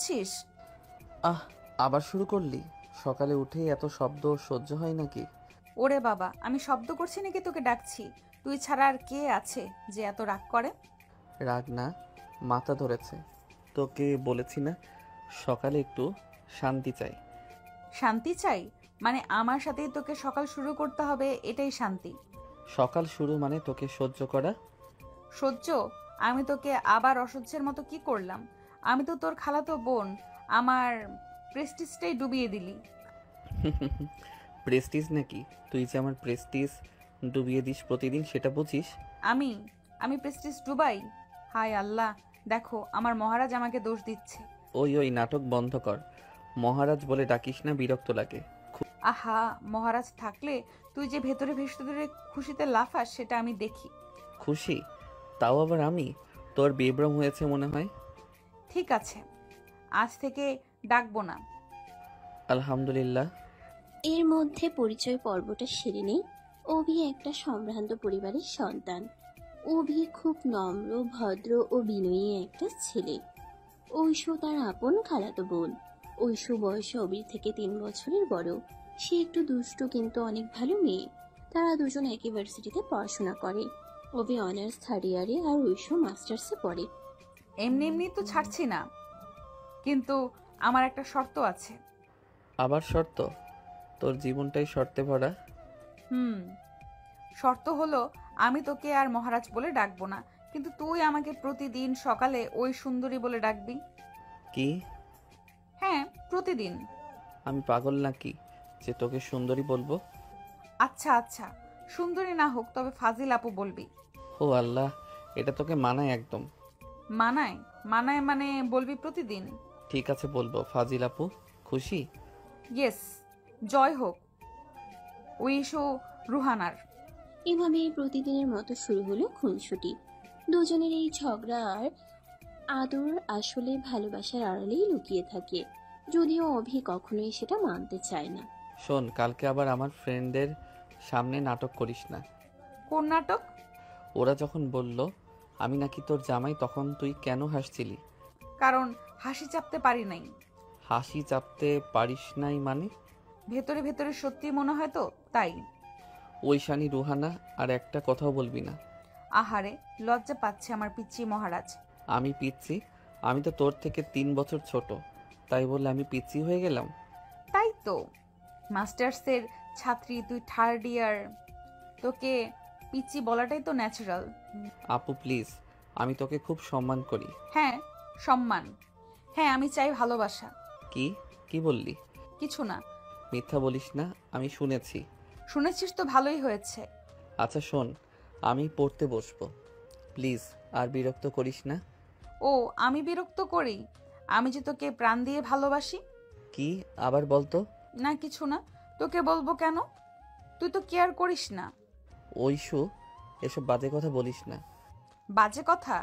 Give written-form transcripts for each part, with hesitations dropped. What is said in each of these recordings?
শুনছিস? আহ, আবার শুরু করলি? সকালে উঠেই এত শব্দ সহ্য হয় নাকি? ওরে বাবা, আমি শব্দ করছি নাকি তোকে ডাকছি? তুই ছাড়া আর কে আছে যে এত রাগ করে? রাগ না, মাথা ধরেছে। তোকে বলেছি না, সকালে একটু শান্তি চাই। শান্তি চাই? মানে আমার সাথেই তোকে সকাল শুরু করতে হবে, এটাই শান্তি? সকাল শুরু মানে তোকে সহ্য করা। সহ্য? আমি তোকে আবার অসহ্যের মতো কি করলাম? আমি তো তোর খালাতো বোন। আমার প্রেস্টিজটাই ডুবিয়ে দিলি। প্রেস্টিজ নাকি? তুই যে আমার প্রেস্টিজ ডুবিয়ে দিস প্রতিদিন, সেটা বুঝিস? আমি আমি প্রেস্টিজ ডুবাই? হায় আল্লাহ! দেখো, আমার মহারাজ আমাকে দোষ দিচ্ছে। ওই ওই নাটক বন্ধ কর। মহারাজ বলে ডাকিস না, বিরক্ত লাগে। আহা, মহারাজ থাকলে তুই যে ভেতরে ভেতরে খুশিতে লাফাস সেটা আমি দেখি। খুশি? তাও আবার আমি? তোর বিভ্রম হয়েছে মনে হয়। ঠিক আছে, আজ থেকে ডাকবো না। আলহামদুলিল্লাহ। এর মধ্যে পরিচয় পর্বটা সেরে নেই। অভি একটা সম্ভ্রান্ত পরিবারের সন্তান। অভি খুব নম্র, ভদ্র ও বিনয়ী একটা ছেলে। ঐশু তার আপন খালাতো বোন। ঐশু বয়সে অভির থেকে 3 বছরের বড়। সে একটু দুষ্টু কিন্তু অনেক ভালো মেয়ে। তারা দুজন একই ভার্সিটিতে পড়াশোনা করে। অভি অনার্স 3rd ইয়ারে আর ঐশু মাস্টার্সে পড়ে। এমনি এমনি তো ছাড়ছি না, কিন্তু আমার একটা শর্ত আছে। আবার শর্ত? তোর জীবনটাই শর্তে ভরা। হুম, শর্ত হলো আমি তোকে আর মহারাজ বলে ডাকবো না, কিন্তু তুই আমাকে প্রতিদিন সকালে ওই সুন্দরী বলে ডাকবি। কি? হ্যাঁ, প্রতিদিন। আমি পাগল নাকি যে তোকে সুন্দরী বলবো? আচ্ছা আচ্ছা, সুন্দরী না হোক তবে ফাজিল আপু বলবি। ও আল্লাহ, এটা তোকে মানায় একদম? মানায়? মানায় মানে বলবি প্রতিদিন। ঠিক আছে, বলবো। ফাজিল আপু, খুশি? ইয়েস, জয় হোক উইশু রুহানার। এভাবে প্রতিদিনের মতো শুরু হলো খুনসুটি। দুজনের এই ঝগড়া আর আদর আসলে ভালোবাসার আড়ালেই লুকিয়ে থাকে, যদিও অভি কখনোই সেটা মানতে চায় না। শোন, কালকে আবার আমার ফ্রেন্ডদের সামনে নাটক করিস না। কোন নাটক? ওরা যখন বলল আমি নাকি তোর জামাই, তখন তুই কেন হাসছিলি? কারণ হাসি চাপতে পারি নাই। হাসি চাপতে পারিস নাই মানে? ভেতরে ভেতরে সত্যি মনে হয় তো, তাই। ওই শানি রুহানা, আর একটা কথাও বলবি না। আহারে, লজ্জা পাচ্ছে আমার পিচ্চি মহারাজ। আমি পিচ্ছি? আমি তো তোর থেকে 3 বছর ছোট, তাই বলে আমি পিচ্ছি হয়ে গেলাম? তাই তো, মাস্টার্সের ছাত্রী তুই, 3rd ইয়ার, তোকে পিচ্চি বলাটাই তো ন্যাচারাল। আপু প্লিজ, আমি তোকে খুব সম্মান করি। হ্যাঁ, সম্মান। হ্যাঁ, আমি চাই ভালোবাসা। কি? কি বললি? কিছু না। মিথ্যা বলিস না, আমি শুনেছি। শুনেছিস তো ভালোই হয়েছে। আচ্ছা শোন, আমি পড়তে বসবো, প্লিজ আর বিরক্ত করিস না। ও, আমি বিরক্ত করি? আমি যে তোকে প্রাণ দিয়ে ভালোবাসি। কি? আবার বলতো। না, কিছু না। তোকে বলবো কেন? তুই তো কেয়ার করিস না। ঐশু, এসব বাজে কথা বলিস না। বাজে কথা?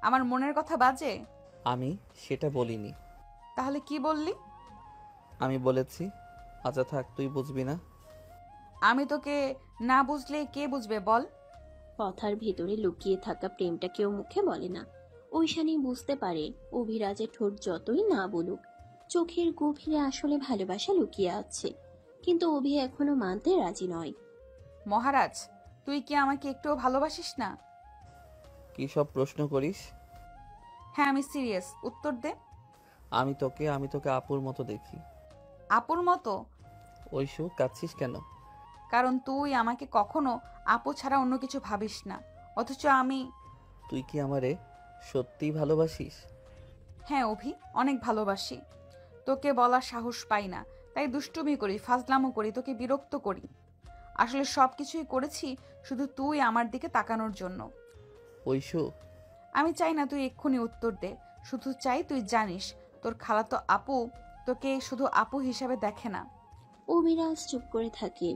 আমার মনের কথা বাজে? আমি সেটা বলিনি। তাহলে কি বললি? আমি বলেছি। আচ্ছা থাক, তুই বুঝবি না। আমি তোকে না বুঝলে কে বুঝবে বল? কথার ভেতরে লুকিয়ে থাকা প্রেমটা কেউ মুখে বলে না। ঐশানী বুঝতে পারে অভিরাজের ঠোঁট যতই না বলুক, চোখের গভীরে আসলে ভালোবাসা লুকিয়ে আছে। কিন্তু অভি এখনো মানতে রাজি নয়। মহারাজ, তুই কি আমাকে একটুও ভালোবাসিস না? কি সব প্রশ্ন করিস? হ্যাঁ, আমি সিরিয়াস, উত্তর দে। আমি তোকে আপুর মতো দেখি। আপুর মতো? ঐশু, কাঁদছিস কেন? কারণ তুই আমাকে কখনো আপু ছাড়া অন্য কিছু ভাবিস না, অথচ আমি। তুই কি আমারে সত্যিই ভালোবাসিস? হ্যাঁ অভি, অনেক ভালোবাসি। তোকে বলার সাহস পাই না, তাই দুষ্টুমি করি, ফাজলামো করি, তোকে বিরক্ত করি। আসলে সব কিছুই করেছি শুধু তুই আমার দিকে তাকানোর জন্য। ঐশু। আমি চাই না তুই এক্ষুনি উত্তর দে, শুধু চাই তুই জানিস তোর খালাতো আপু তোকে শুধু আপু হিসাবে দেখে না। অভিরাজ চুপ করে থাকে।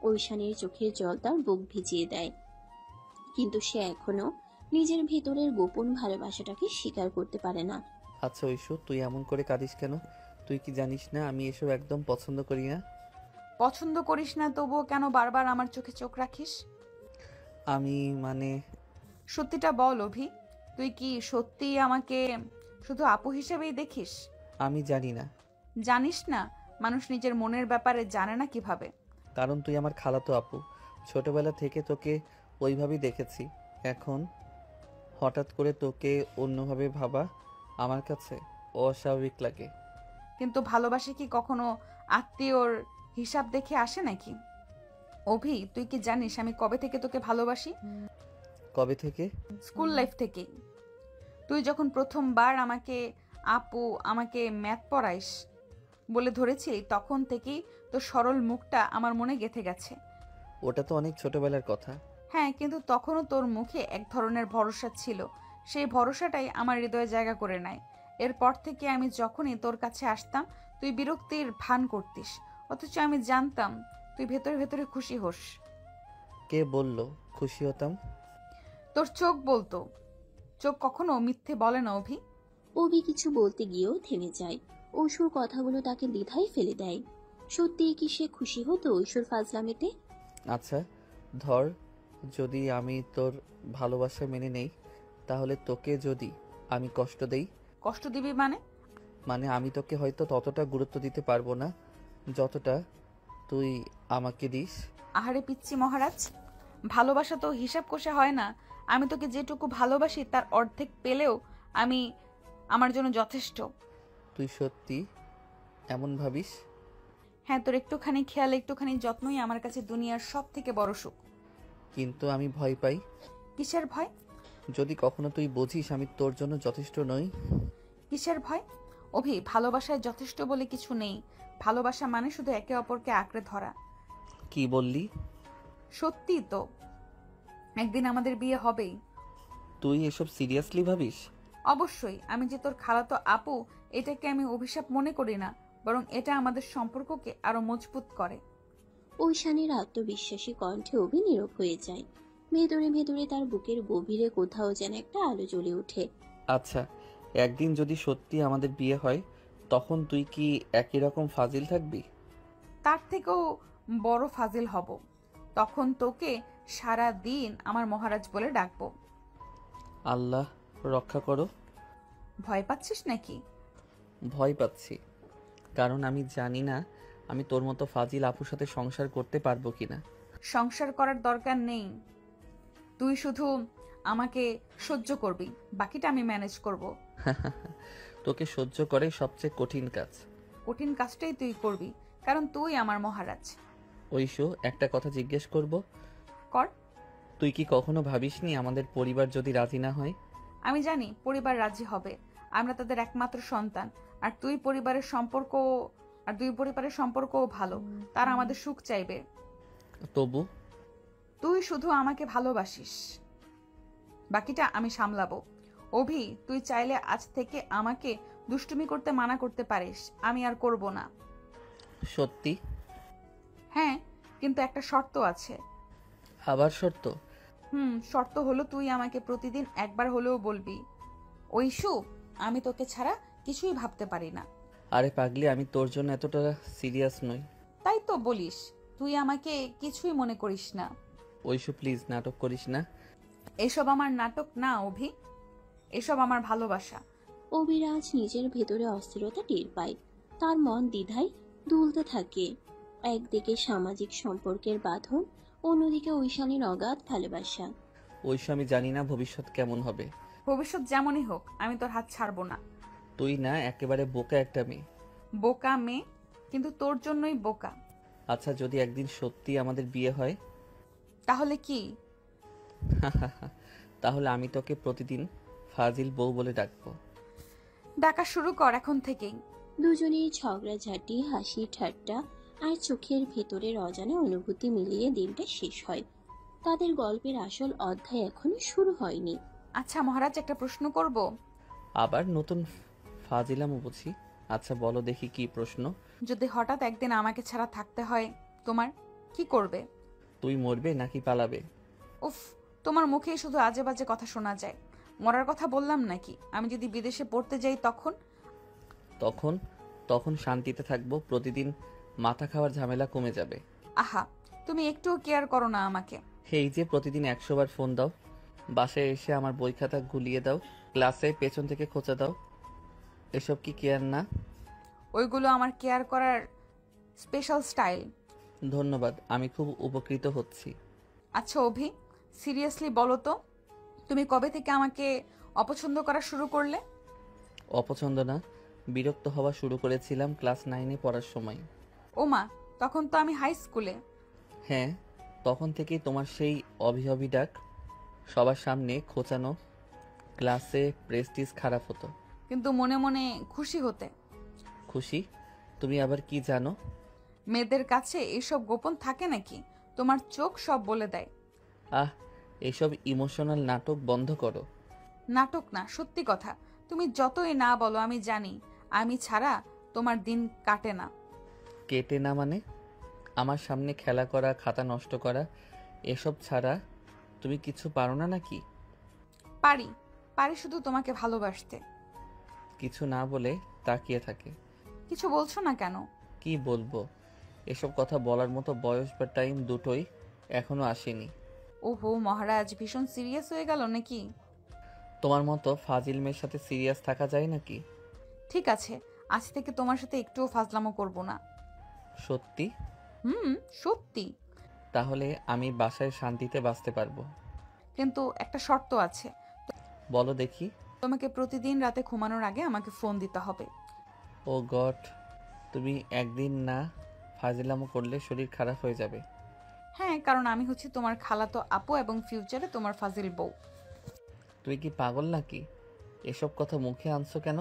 ঐশানীর চোখের জল তার বুক ভিজিয়ে দেয়, কিন্তু সে এখনো নিজের ভেতরের গোপন ভালোবাসাটাকে স্বীকার করতে পারে না। আচ্ছা ঐশু, তুই এমন করে কাঁদিস কেন? তুই কি জানিস না আমি এসব একদম পছন্দ করি না? পছন্দ করিস না, তবুও কেন বারবার আমার চোখে চোখ রাখিস? আমি মানে। সত্যিটা বল অভি, তুই কি সত্যিই আমাকে শুধু আপু হিসেবেই দেখিস? আমি জানি না। জানিস না? মানুষ নিজের মনের ব্যাপারে জানে না কিভাবে? কারণ তুই আমার খালাতো আপু। ছোটবেলা থেকে তোকে ওইভাবেই দেখেছি। এখন হঠাৎ করে তোকে অন্যভাবে ভাবা আমার কাছে অস্বাভাবিক লাগে। কিন্তু ভালোবাসা কি কখনো আত্মীয়র হিসাব দেখে আসে নাকি? অভি, তুই কি জানিস আমি কবে থেকে তোকে ভালোবাসি? কবে থেকে? স্কুল লাইফ থেকেই। তুই যখন প্রথমবার আমাকে আপু, আমাকে ম্যাথ পড়াইস বলে ধরেছিলি, তখন থেকেই তোর সরল মুখটা আমার মনে গেঁথে গেছে। ওটা তো অনেক ছোটবেলার কথা। হ্যাঁ, কিন্তু তখনও তোর মুখে এক ধরনের ভরসা ছিল। সেই ভরসাটাই আমার হৃদয়ে জায়গা করে নেয়। এরপর থেকে আমি যখনই তোর কাছে আসতাম, তুই বিরক্তির ভান করতিস, অথচ আমি জানতাম তুই ভেতরে ভেতরে খুশি হোস। কে বলল খুশি হতাম? তোর চোখ বলতো। চোখ কখনো মিথ্যে বলে না অভি। অভি কিছু বলতে গিয়েও থেমে যায়। ঐশুর কথাগুলো তাকে দ্বিধায় ফেলে দেয়। সত্যিই কি সে খুশি হতো ঐশুর ফাজলামিতে? আচ্ছা ধর, যদি আমি তোর ভালোবাসা মেনে নেই, তাহলে তোকে যদি আমি কষ্ট দেই? কষ্ট দিবি মানে? মানে আমি তোকে হয়তো ততটা গুরুত্ব দিতে পারবো না যতটা তুই আমাকে দিস। আহারে পিচ্চি মহারাজ, ভালোবাসা তো হিসাব কষে হয় না। আমি তোকে যেটুকু ভালোবাসি তার অর্ধেক পেলেও আমি আমার জন্য যথেষ্ট। তুই সত্যি এমন ভাবিস? হ্যাঁ, তোর একটুখানি খেয়াল, একটুখানি যত্নই আমার কাছে দুনিয়ার সব থেকে বড় সুখ। কিন্তু আমি ভয় পাই, কিসের ভয়? যদি কখনো তুই বুঝিস আমি তোর জন্য যথেষ্ট নই। কিসের ভয়? অভি, ভালোবাসায় যথেষ্ট বলে কিছু নেই। ভালোবাসা মানে শুধু একে অপরকে আঁকড়ে ধরা। কি বললি? সত্যি তো, একদিন আমাদের বিয়ে হবেই। তুই এসব সিরিয়াসলি ভাবিস? অবশ্যই। আমি যে তোর খালাতো আপু, এটাকে আমি অভিশাপ মনে করি না, বরং এটা আমাদের সম্পর্ককে আরো মজবুত করে। ঐশানের আত্মবিশ্বাসী কণ্ঠে অভি নীরব হয়ে যায়। ভেতরে ভেতরে তার বুকের গভীরে কোথাও যেন একটা আলো জ্বলে ওঠে। আচ্ছা, একদিন যদি সত্যি আমাদের বিয়ে হয়, তখন তুই কি একই রকম ফাজিল থাকবি? তার থেকেও বড় ফাজিল হব। তখন তোকে সারা দিন আমার মহারাজ বলে ডাকবো। আল্লাহ রক্ষা করো। ভয় পাচ্ছিস নাকি? ভয় পাচ্ছি, কারণ আমি জানি না আমি তোর মতো ফাজিল আপুর সাথে সংসার করতে পারবো কিনা। সংসার করার দরকার নেই। তুই শুধু আমাকে সহ্য করবি, বাকিটা আমি ম্যানেজ করব। তোকে সহ্য করে সবচেয়ে কঠিন কাজ। কঠিন কাজটাই তুই করবি, কারণ তুই আমার মহারাজ। ঐশু, একটা কথা জিজ্ঞেস করব? কর। তুই কি কখনো ভাবিসনি আমাদের পরিবার যদি রাজি না হয়? আমি জানি পরিবার রাজি হবে। আমরা তাদের একমাত্র সন্তান। আর দুই পরিবারের সম্পর্কও ভালো। তারা আমাদের সুখ চাইবে। তবু তুই শুধু আমাকে ভালোবাসিস, বাকিটা আমি সামলাবো। অভি, তুই চাইলে আজ থেকে আমাকে দুষ্টুমি করতে মানা করতে পারিস, আমি আর করব না। সত্যি? হ্যাঁ, কিন্তু একটা শর্ত আছে। আবার শর্ত? শর্ত হলো তুই আমাকে প্রতিদিন একবার হলেও বলবি, ঐশু, আমি তোকে ছাড়া কিছুই ভাবতে পারি না। আরে পাগলি, আমি তোর জন্য এতটা সিরিয়াস নই। তাই তো বলিস, তুই আমাকে কিছুই মনে করিস না। ঐশু প্লিজ, নাটক করিস না। এসব আমার নাটক না অভি, এসব আমার ভালোবাসা। অভিরাজ নিজের ভেতরে অস্থিরতা টের পায়। তার মন দ্বিধায় দুলতে থাকে। একদিকে সামাজিক সম্পর্কের বাঁধন, অন্যদিকে ঐশানীর অগাধ ভালোবাসা। ঐশু, আমি জানি না ভবিষ্যৎ কেমন হবে। ভবিষ্যৎ যেমনই হোক, আমি তোর হাত ছাড়বো না। তুই না একেবারে বোকা একটা মেয়ে। বোকা মেয়ে? কিন্তু তোর জন্যই বোকা। আচ্ছা, যদি একদিন সত্যি আমাদের বিয়ে হয় তাহলে কি? তাহলে আমি তোকে প্রতিদিন ফাজিল বউ বলে ডাকবো। ডাকা শুরু কর এখন থেকেই। দুজনেই ঝগড়াঝাটি, হাসি ঠাট্টা আর চোখের ভেতরের অজানা অনুভূতি মিলিয়ে দিনটা শেষ হয়। তাদের গল্পের আসল অধ্যায় এখনো শুরু হয়নি। আচ্ছা মহারাজ, একটা প্রশ্ন করব? আবার নতুন ফাজিলামো বুঝি? আচ্ছা বলো দেখি, কি প্রশ্ন? যদি হঠাৎ একদিন আমাকে ছাড়া থাকতে হয়, তোমার কি করবে? তুই মরবে নাকি পালাবে? উফ, তোমার মুখেই শুধু আজে বাজে কথা শোনা যায়। মরার কথা বললাম নাকি? আমি যদি বিদেশে পড়তে যাই তখন? তখন তখন শান্তিতে থাকবো, প্রতিদিন মাথা খাওয়ার ঝামেলা কমে যাবে। আহা, তুমি একটুও কেয়ার করো না আমাকে। এই যে প্রতিদিন 100 বার ফোন দাও, বাসায় এসে আমার বই খাতা গুলিয়ে দাও, ক্লাসে পেছন থেকে খোঁচা দাও, এসব কি কেয়ার না? ওইগুলো আমার কেয়ার করার স্পেশাল স্টাইল। ধন্যবাদ, আমি খুব উপকৃত হচ্ছি। আচ্ছা অভি, সিরিয়াসলি বলো তো, তুমি কবে থেকে আমাকে অপছন্দ করা শুরু করলে? অপছন্দ না, বিরক্ত হওয়া শুরু করেছিলাম ক্লাস 9-এ পড়ার সময়। ওমা, তখন তো আমি হাই স্কুলে। হ্যাঁ, তখন থেকেই তোমার সেই অভি ডাক, সবার সামনে খোঁচানো, ক্লাসে প্রেস্টিজ খারাপ হতো। কিন্তু মনে মনে খুশি হতে। খুশি? তুমি আবার কি জানো? মেয়েদের কাছে এইসব গোপন থাকে নাকি? তোমার চোখ সব বলে দেয়। আহ, এসব ইমোশনাল নাটক বন্ধ করো। নাটক না, সত্যি কথা। তুমি যতই না বলো আমি জানি, আমি ছাড়া তোমার দিন কাটে না। কেটে না মানে? আমার সামনে খেলা করা, খাতা নষ্ট করা, এসব ছাড়া তুমি কিছু পারো না নাকি? পারি, পারি শুধু তোমাকে ভালোবাসতে। কিছু না বলে তাকিয়ে থাকে। কিছু বলছো না কেন? কি বলবো? এসব কথা বলার মতো বয়স বা টাইম দুটোই এখনো আসেনি। ওহো মহারাজ, ভীষণ সিরিয়াস হয়ে গেল নাকি? তোমার মতো ফাজিল মেয়ের সাথে সিরিয়াস থাকা যায় নাকি? ঠিক আছে, আজ থেকে তোমার সাথে একটুও ফাজলামো করব না। সত্যি? হুম, সত্যি। তাহলে আমি বাসায় শান্তিতে বাঁচতে পারবো। কিন্তু একটা শর্ত আছে। বলো দেখি। তোমাকে প্রতিদিন রাতে ঘুমানোর আগে আমাকে ফোন দিতে হবে। ও গড, তুমি একদিন না ফাজিলামো করলে শরীর খারাপ হয়ে যাবে। হ্যাঁ, কারণ আমি হচ্ছি তোমার খালাতো আপু এবং ফিউচারে তোমার ফাজিল বউ। তুই কি পাগল নাকি? এসব কথা মুখে আনছো কেন?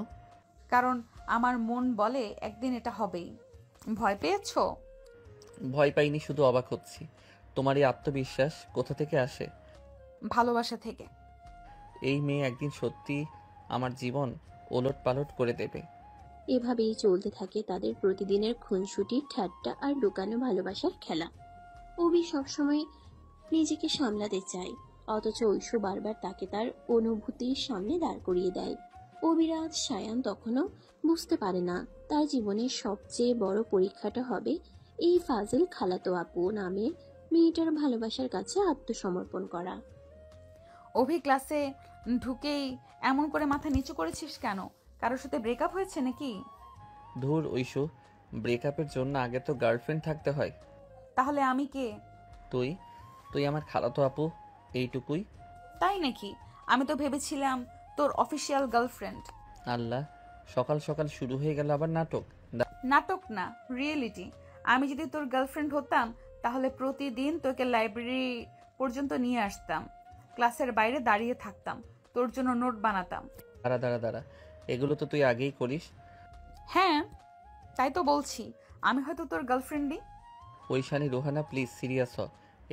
কারণ আমার মন বলে একদিন এটা হবেই। ভয় পেয়েছো? ভয় পাইনি, শুধু অবাক হচ্ছি। তোমার এই আত্মবিশ্বাস কোথা থেকে আসে? ভালোবাসা থেকে। এই মেয়ে একদিন সত্যি আমার জীবন ওলট পালট করে দেবে। এভাবেই চলতে থাকে তাদের প্রতিদিনের খুনসুটি, ঠাট্টা আর লুকানো ভালোবাসার খেলা। অভি সবসময় নিজেকে সামলাতে চায়, অথচ ঐশু বারবার তাকে তার অনুভূতির সামনে দাঁড় করিয়ে দেয়। অভিরাজ সায়ান তখনও বুঝতে পারে না তার জীবনের সবচেয়ে বড় পরীক্ষাটা হবে এই ফাজিল খালাতো আপু নামের মেয়েটার ভালোবাসার কাছে আত্মসমর্পণ করা। অভি ক্লাসে ঢুকেই এমন করে মাথা নিচু করেছিস কেন? কারোর সাথে ব্রেকআপ হয়েছে নাকি? ধুর ঐশু, ব্রেকআপের জন্য আগে তো গার্লফ্রেন্ড থাকতে হয়। তাহলে আমি কে? তুই তুই আমার খালাতো আপু, এইটুকুই। তাই নাকি? আমি তো ভেবেছিলাম তোর অফিসিয়াল গার্লফ্রেন্ড। আল্লাহ, সকাল সকাল শুরু হয়ে গেল আবার নাটক। নাটক না, রিয়েলিটি। আমি যদি তোর গার্লফ্রেন্ড হতাম তাহলে প্রতিদিন তোকে লাইব্রেরি পর্যন্ত নিয়ে আসতাম, ক্লাসের বাইরে দাঁড়িয়ে থাকতাম, তোর জন্য নোট বানাতাম। দাঁড়া দাঁড়া দাঁড়া, এগুলো তো তুই আগেই করিস। হ্যাঁ, তাই তো বলছি, আমি হয়তো তোর গার্লফ্রেন্ডই। ঐশানী, রোহানা, প্লিজ সিরিয়াস হ।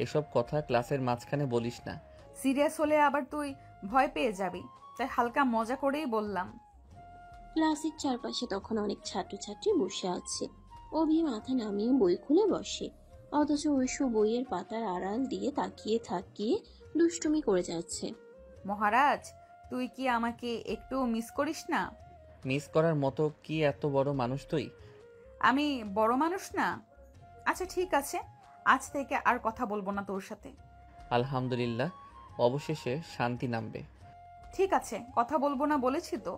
এসব কথা ক্লাসের মাঝখানে বলিস না। সিরিয়াস হলে আবার তুই ভয় পেয়ে যাবি, তাই হালকা মজা করেই বললাম। ক্লাসের চারপাশে তখন অনেক ছাত্রছাত্রী বসে আছে। অভি মাথা নামিয়ে বই খুলে বসে, অথচ ঐশু বইয়ের পাতার আড়াল দিয়ে তাকিয়ে থাকিয়ে দুষ্টুমি করে যাচ্ছে। মহারাজ, তুই কি আমাকে একটু মিস করিস না? মিস করার মতো কি এত বড় মানুষ তুই? আমি বড় মানুষ না? আচ্ছা ঠিক আছে, আজ থেকে আর কথা বলবো না তোর সাথে। আলহামদুলিল্লাহ, অবশেষে শান্তি নামবে। ঠিক আছে, কথা বলবো না বলেছি তো।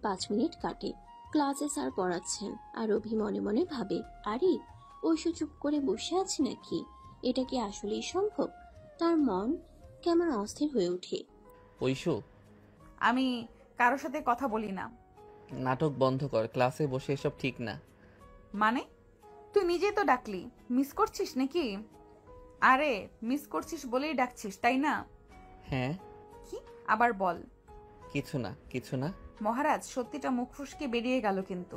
5 মিনিট কাটে। ক্লাসে স্যার পড়াচ্ছেন আর অভি মনে মনে ভাবে, আরে ঐশু চুপ করে বসে আছে নাকি? এটা কি আসলেই সম্ভব? তার মন কেমন অস্থির হয়ে ওঠে। ঐশু, আমি কারোর সাথে কথা বলি না। নাটক বন্ধ কর, ক্লাসে বসে এসব ঠিক না। মানে? তুই নিজেই তো ডাকলি, মিস করছিস নাকি? আরে মিস করছিস বলেই ডাকছিস, তাই না? হ্যাঁ। কি? আবার বল। কিছু না, কিছু না। মহারাজ, সত্যিটা মুখ ফুসকে বেরিয়ে গেল কিন্তু।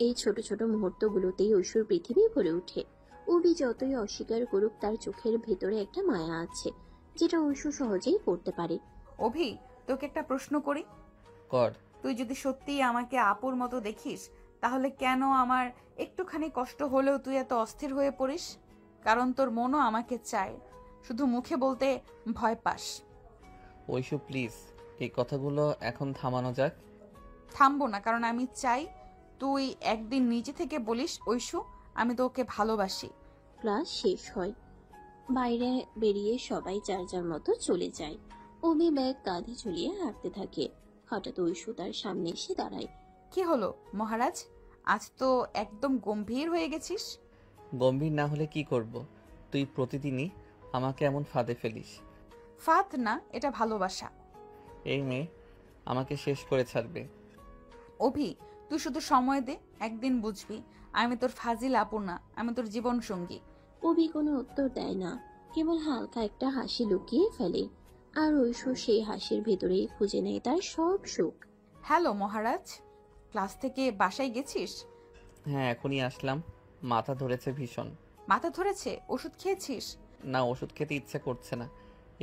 এই ছোট ছোট মুহূর্তগুলোতেই ঐশ্বর পৃথিবী ভরে ওঠে। অভি যতই অস্বীকার করুক, তার চোখের ভেতরে একটা মায়া আছে যেটা ঐশ্বর সহজেই পড়তে পারে। অভি, তোকে একটা প্রশ্ন করি। কর। তুই যদি সত্যিই আমাকে আপুর মতো দেখিস, তাহলে কেন আমার একটুখানি কষ্ট হলেও তুই এত অস্থির হয়ে পড়িস? কারণ তোর মনও আমাকে চায়, শুধু মুখে বলতে ভয় পাস। ঐশু প্লিজ, এই কথাগুলো এখন থামানো যাক। থামবো না, কারণ আমি চাই তুই একদিন নিজে থেকে বলিস, ঐশু আমি তোকে ভালোবাসি। ক্লাস শেষ হয়, বাইরে বেরিয়ে সবাই যার যার মতো চলে যায়। অভি ব্যাগ কাঁধে ঝুলিয়ে হাঁটতে থাকে। হঠাৎ ঐশু তার সামনে এসে দাঁড়ায়। কি হলো মহারাজ, আজ তো একদম গম্ভীর হয়ে গেছিস। গম্ভীর না হলে কি করব? তুই প্রতিদিনই আমাকে এমন ফাঁদে ফেলিস। ফাঁদ না, এটা ভালোবাসা। এই মেয়ে আমাকে শেষ করে ছাড়বে। অভি, তুই শুধু সময় দে, একদিন বুঝবি আমি তোর ফাজিল আপু না, আমি তোর জীবন সঙ্গী। অভি কোনো উত্তর দেয় না, কেবল হালকা একটা হাসি লুকিয়ে ফেলে। আর ঐশু সেই হাসির ভেতরেই খুঁজে নেয় তার সব সুখ। হ্যালো মহারাজ, ক্লাস থেকে বাসায় গেছিস? হ্যাঁ, এখনই আসলাম। মাথা ধরেছে ভীষণ। মাথা ধরেছে? ওষুধ খেয়েছিস? না, ওষুধ খেতে ইচ্ছা করছে না,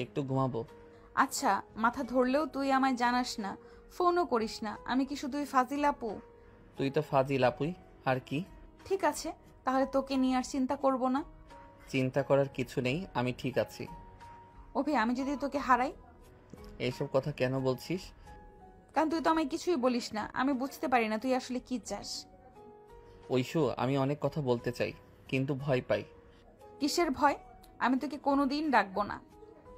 একটু ঘুমাবো। আচ্ছা, মাথা ধরলেও তুই আমায় জানাস না, ফোনও করিস না, আমি কি শুধুই ফাজিল আপু? তুই তো ফাজিল আপুই, আর কি? ঠিক আছে, তাহলে তোকে নিয়ে আর চিন্তা করব না। চিন্তা করার কিছু নেই, আমি ঠিক আছি। অভি, আমি যদি তোকে হারাই? এইসব কথা কেন বলছিস? কারণ তুই তো আমায় কিছুই বলিস না, আমি বুঝতে পারি না তুই আসলে কি চাস। ঐশু, আমি অনেক কথা বলতে চাই, কিন্তু ভয় পাই। কিসের ভয়? আমি তোকে কোনোদিন ডাকবো না।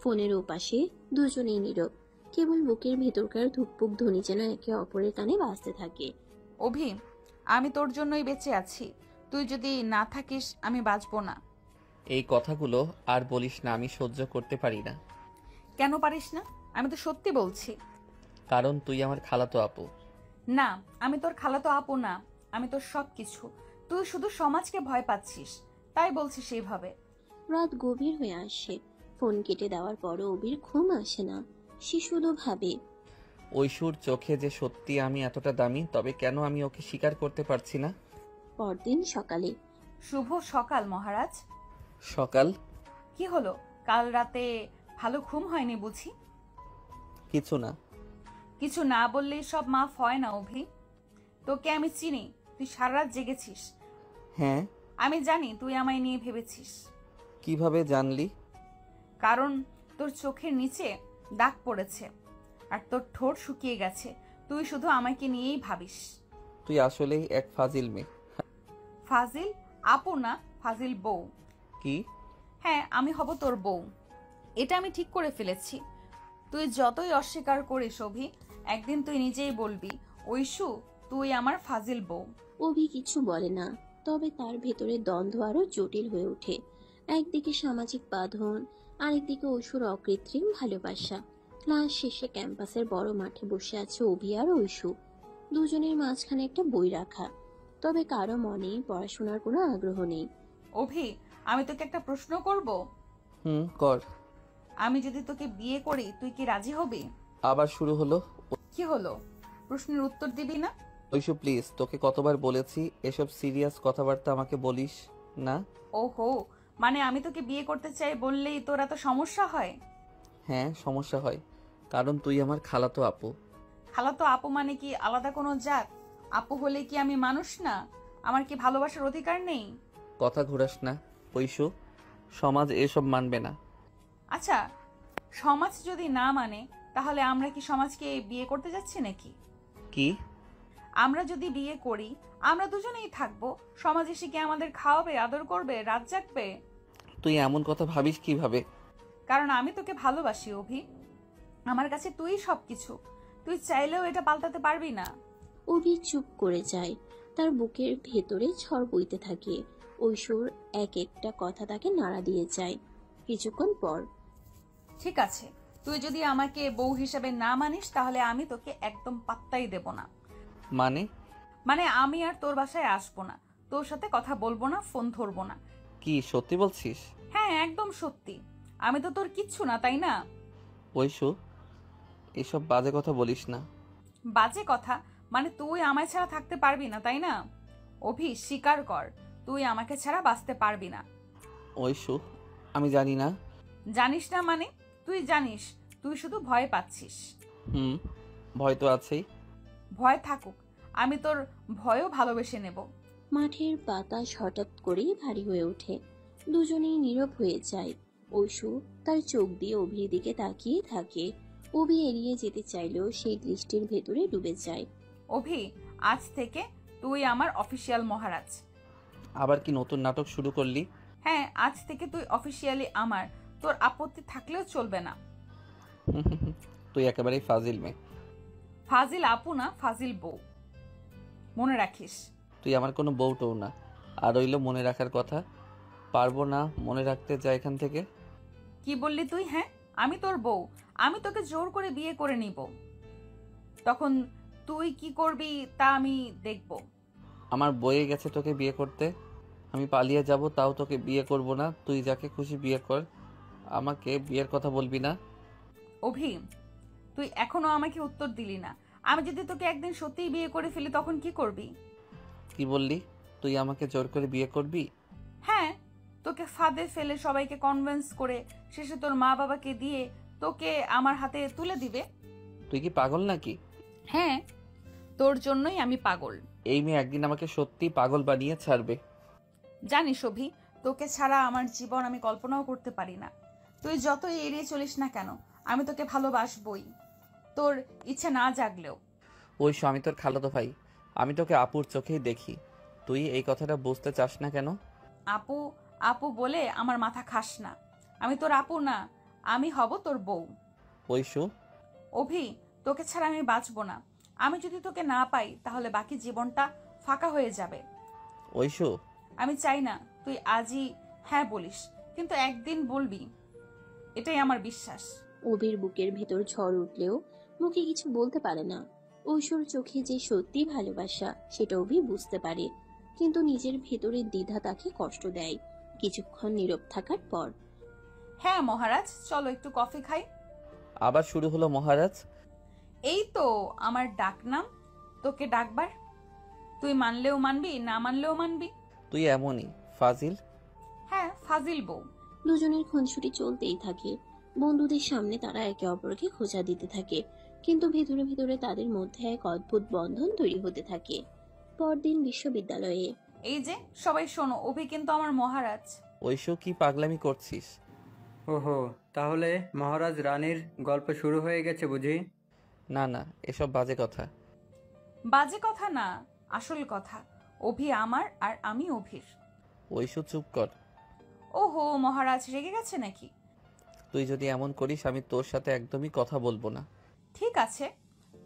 ফোনের ওপাশে দুজনেই নীরব, কেবল বুকের ভেতরকার ধুকপুক ধ্বনি যেন একে অপরের কানে বাজতে থাকে। অভি, আমি তোর জন্যই বেঁচে আছি, তুই যদি না থাকিস আমি বাঁচবো না। এই কথাগুলো আর বলিস না, আমি সহ্য করতে পারি না। কেন পারিস না? আমি তো সত্যি বলছি। কারণ তুই আমার খালাতো আপু। না, আমি তোর খালাতো আপু না, আমি তোর সব কিছু। তুই শুধু সমাজকে ভয় পাচ্ছিস, তাই বলছিস এইভাবে। রাত গভীর হয়ে আসে, ফোন কেটে দেওয়ার পরও অভির ঘুম আসে না। সে শুধু ভাবে, ঐশুর চোখে যে সত্যি আমি এতটা দামি, তবে কেন আমি ওকে স্বীকার করতে পারছি না? পরদিন সকালে শুভ সকাল মহারাজ। সকাল? কি হলো, কাল রাতে ভালো ঘুম হয়নি বুঝি? কিছু না। কিছু না বললেই সব মাফ হয় না অভি। তোকে আমি চিনি, তুই সারা রাত জেগেছিস। হ্যাঁ। আমি জানি তুই আমায় নিয়ে ভেবেছিস। কিভাবে জানলি? কারণ তোর চোখের নিচে দাগ পড়েছে আর তোর ঠোঁট শুকিয়ে গেছে, তুই শুধু আমাকে নিয়েই ভাবিস। তুই আসলেই এক ফাজিল মেয়ে। ফাজিল আপু না, ফাজিল বউ। কি? হ্যাঁ, আমি হব তোর বউ, এটা আমি ঠিক করে ফেলেছি। তুই যতই অস্বীকার করিস অভি, একদিন তুই নিজেই বলবি ঐশু তুই আমার ফাজিল বউ। অভি কিছু বলে না, তবে তার ভেতরে দ্বন্দ্ব আরো জটিল হয়ে ওঠে। একদিকে সামাজিক বাঁধন, আরেকদিকে ঐশুর অকৃত্রিম ভালোবাসা। ক্লাস শেষে ক্যাম্পাসের বড় মাঠে বসে আছে অভি আর ঐশু। দুজনের মাঝখানে একটা বই রাখা, তবে কারো মনে পড়াশোনার কোনো আগ্রহ নেই। অভি, আমি তোকে একটা প্রশ্ন করব। কর। আমি যদি তোকে বিয়ে করি তুই কি রাজি হবি? আবার শুরু হলো। কি হলো, প্রশ্নের উত্তর দিবি না? ঐশু প্লিজ, তোকে কতবার বলেছি এসব সিরিয়াস কথাবার্তা আমাকে বলিস না। ওহো, মানে আমি তোকে বিয়ে করতে চাই বললেই তোর এত সমস্যা হয়? হ্যাঁ, সমস্যা হয়, কারণ তুই আমার খালাতো আপু। খালাতো আপু মানে কি আলাদা কোনো জাত? আপু হলে কি আমি মানুষ না? আমার কি ভালোবাসার অধিকার নেই? কথা ঘুরাস না ঐশু, সমাজ এসব মানবে না। আচ্ছা, সমাজ যদি না মানে তাহলে আমরা কি সমাজকে বিয়ে করতে যাচ্ছি নাকি? কি? আমরা যদি বিয়ে করি আমরা দুজনেই থাকবো, সমাজ এসে কি আমাদের খাওয়াবে, আদর করবে, রাত জাগবে? তুই এমন কথা ভাবিস কিভাবে? কারণ আমি তোকে ভালোবাসি অভি, আমার কাছে তুই সবকিছু, তুই চাইলেও এটা পাল্টাতে পারবি না। অভি চুপ করে যায়, তার বুকের ভেতরে ঝড় বইতে থাকে। ঐশুর এক একটা কথা তাকে নাড়া দিয়ে যায়। কিছুক্ষণ পর, ঠিক আছে, তুই যদি আমাকে বউ হিসেবে না মানিস তাহলে আমি তোকে একদম পাত্তাই দেব না। মানে? মানে আমি আর তোর বাসায় আসবো না, তোর সাথে কথা বলবো না, ফোন ধরবো না। কি সত্যি বলছিস? হ্যাঁ, একদম সত্যি। আমি তো তোর কিচ্ছু না, তাই না? ঐশু, এসব বাজে কথা বলিস না। বাজে কথা মানে তুই আমায় ছাড়া থাকতে পারবি না, তাই না? অভি, স্বীকার কর তুই আমাকে ছাড়া বাঁচতে পারবি না। ঐশু, আমি জানি না। জানিস না মানে? তুই জানিস, তুই শুধু ভয় পাচ্ছিস। ভয় তো আছেই। ভয় থাকুক, আমি তোর ভয়ও ভালোবেসে নেব। মাঠের বাতাস হঠাৎ করেই ভারী হয়ে ওঠে। দুজনেই নীরব হয়ে যায়। ঐশু তার চোখ দিয়ে অভির দিকে তাকিয়ে থাকে। অভি এড়িয়ে যেতে চাইলেও সেই দৃষ্টির ভেতরে ডুবে যায়। অভি, আজ থেকে তুই আমার অফিসিয়াল মহারাজ। আবার কি নতুন নাটক শুরু করলি? হ্যাঁ, আজ থেকে তুই অফিসিয়ালি আমার, তোর আপত্তি থাকলেও চলবে না। তুই একেবারেই ফাজিল মেয়ে। ফাজিল আপু না, ফাজিল বউ। মনে রাখিস। তুই আমার কোনো বউটও না। আর রইল মনে রাখার কথা, পারবো না মনে রাখতে, যা এখান থেকে। কি বললি তুই? হ্যাঁ, আমি তোর বউ। আমি তোকে জোর করে বিয়ে করে নিব। তখন তুই কি করবি তা আমি দেখব। আমার বয়ে গেছে তোকে বিয়ে করতে। আমি পালিয়ে যাব, তাও তোকে বিয়ে করব না। তুই যাকে খুশি বিয়ে কর, আমাকে বিয়ের কথা বলবি না। অভি, তুই এখনো আমাকে উত্তর দিলি না। আমি যদি তোকে একদিন সত্যিই বিয়ে করে ফেলি তখন কি করবি? কি বললি? তুই আমাকে জোর করে বিয়ে করবি? হ্যাঁ, তোকে ফাঁদে ফেলে সবাইকে কনভিন্স করে শেষে তোর মা বাবাকে দিয়ে তোকে আমার হাতে তুলে দিবে। তুই কি পাগল নাকি? হ্যাঁ, তোর জন্যই আমি পাগল। এই মেয়ে একদিন আমাকে সত্যি পাগল বানিয়ে ছাড়বে। জানিস অভি, তোকে ছাড়া আমার জীবন আমি কল্পনাও করতে পারি না। তুই যতই এড়িয়ে চলিস না কেন, আমি তোকে ভালোবাসবই, তোর ইচ্ছে না জাগলেও। ওই আমি তোর খালাতো ভাই। আমি তোকে আপুর চোখেই দেখি। তুই এই কথাটা বুঝতে চাস না কেন? আপু আপু বলে আমার মাথা খাস না। আমি তোর আপু না, আমি হব তোর বউ। ঐশু, অভি, তোকে ছাড়া আমি বাঁচবো না। আমি যদি তোকে না পাই তাহলে বাকি জীবনটা ফাঁকা হয়ে যাবে। ঐশু, আমি চাই না তুই আজই হ্যাঁ বলিস, কিন্তু একদিন বলবি, এটাই আমার বিশ্বাস। অভির বুকের ভেতর ঝড় উঠলেও মুখে কিছু বলতে পারে না। ঐশ্বর চোখে যে সত্যি ভালোবাসা সেটা অভি বুঝতে পারে, কিন্তু নিজের ভেতরের দ্বিধা তাকে কষ্ট দেয়। কিছুক্ষণ নীরব থাকার পর, হ্যাঁ মহারাজ, চলো একটু কফি খাই। আবার শুরু হলো মহারাজ। এই তো আমার ডাক নাম, তোকে ডাকবার। তুই মানলেও মানবি, না মানলেও মানবি। তুই এমনই ফাজিল। হ্যাঁ, ফাজিল বউ। দুজনের খুনসুটি চলতেই থাকে। বন্ধুদের সামনে তারা একে অপরকে খোঁচা দিতে থাকে, কিন্তু ভেতরে ভেতরে তাদের মধ্যে এক অদ্ভুত বন্ধন তৈরি হতে থাকে। পরদিন বিশ্ববিদ্যালয়ে, এই যে সবাই শোনো, অভি কিন্তু আমার মহারাজ। ঐশু, কি পাগলামি করছিস? ওহো, তাহলে মহারাজ রানীর গল্প শুরু হয়ে গেছে বুঝি? না না, এসব বাজে কথা। বাজে কথা না, আসল কথা। অভি আমার আর আমি অভির। ঐশু, চুপ কর। ওহো, মহারাজ রেগে গেছে নাকি? তুই যদি এমন করিস আমি তোর সাথে একদমই কথা বলবো না। ঠিক আছে,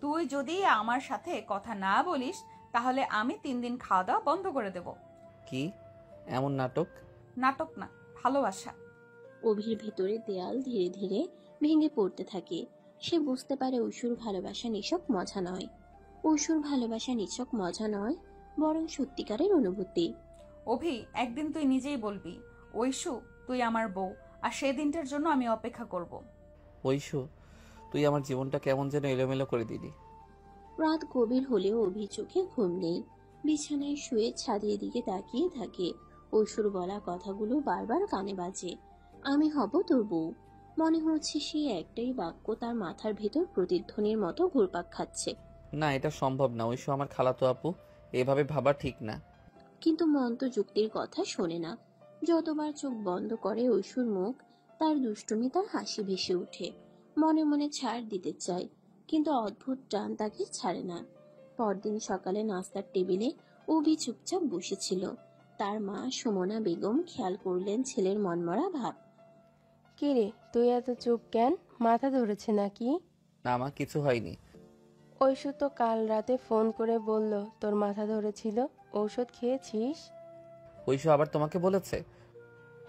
তুই যদি আমার সাথে কথা না বলিস তাহলে আমি 3 দিন খাওয়া দাওয়া বন্ধ করে দেব। কি এমন নাটক? নাটক না, ভালোবাসা। অভির ভেতরে দেয়াল ধীরে ধীরে ভেঙে পড়তে থাকে। সে বুঝতে পারে ঐশ্বর ভালোবাসা নিছক মজা নয়। ঐশ্বর ভালোবাসা নিছক মজা নয়, বরং সত্যিকারের অনুভূতি। অভি, একদিন তুই নিজেই বলবি, ঐশু তুই আমার বউ, আর সেই দিনটার জন্য আমি অপেক্ষা করব। ঐশু, তুই আমার জীবনটা কেমন যেন এলোমেলো করে দিলি। রাত গভীর হলেও অভির চোখে ঘুম নেই। বিছানায় শুয়ে ছাদের দিকে তাকিয়ে থাকে। ঐশ্বর বলা কথাগুলো বারবার কানে বাজে। আমি হব তোর বউ। মনে হচ্ছে সে একটাই বাক্য তার মাথার ভেতর প্রতিধ্বনির মতো ঘুরপাক খাচ্ছে। না, এটা সম্ভব না। ঐশু আমার খালাতো আপু, এভাবে ভাবা ঠিক না। কিন্তু মন তো যুক্তির কথা শোনে না। যতবার চোখ বন্ধ করে ঐশ্বর মুখ, তার দুষ্টুমি, তার হাসি ভেসে ওঠে। মনে মনে ছাড় দিতে চায়, কিন্তু অদ্ভুত টান তাকে ছাড়ে না। পরদিন সকালে নাস্তার টেবিলে অভি চুপচাপ বসেছিল। তার মা সুমনা বেগম খেয়াল করলেন ছেলের মনমরা ভাব। কিরে, তুই এত চুপ কেন? মাথা ধরেছে নাকি? না মা, কিছু হয়নি। ঐশু তো কাল রাতে ফোন করে বলল তোর মাথা ধরেছিল। ঔষধ খেয়েছিস? ঐশু আবার তোমাকে বলেছে?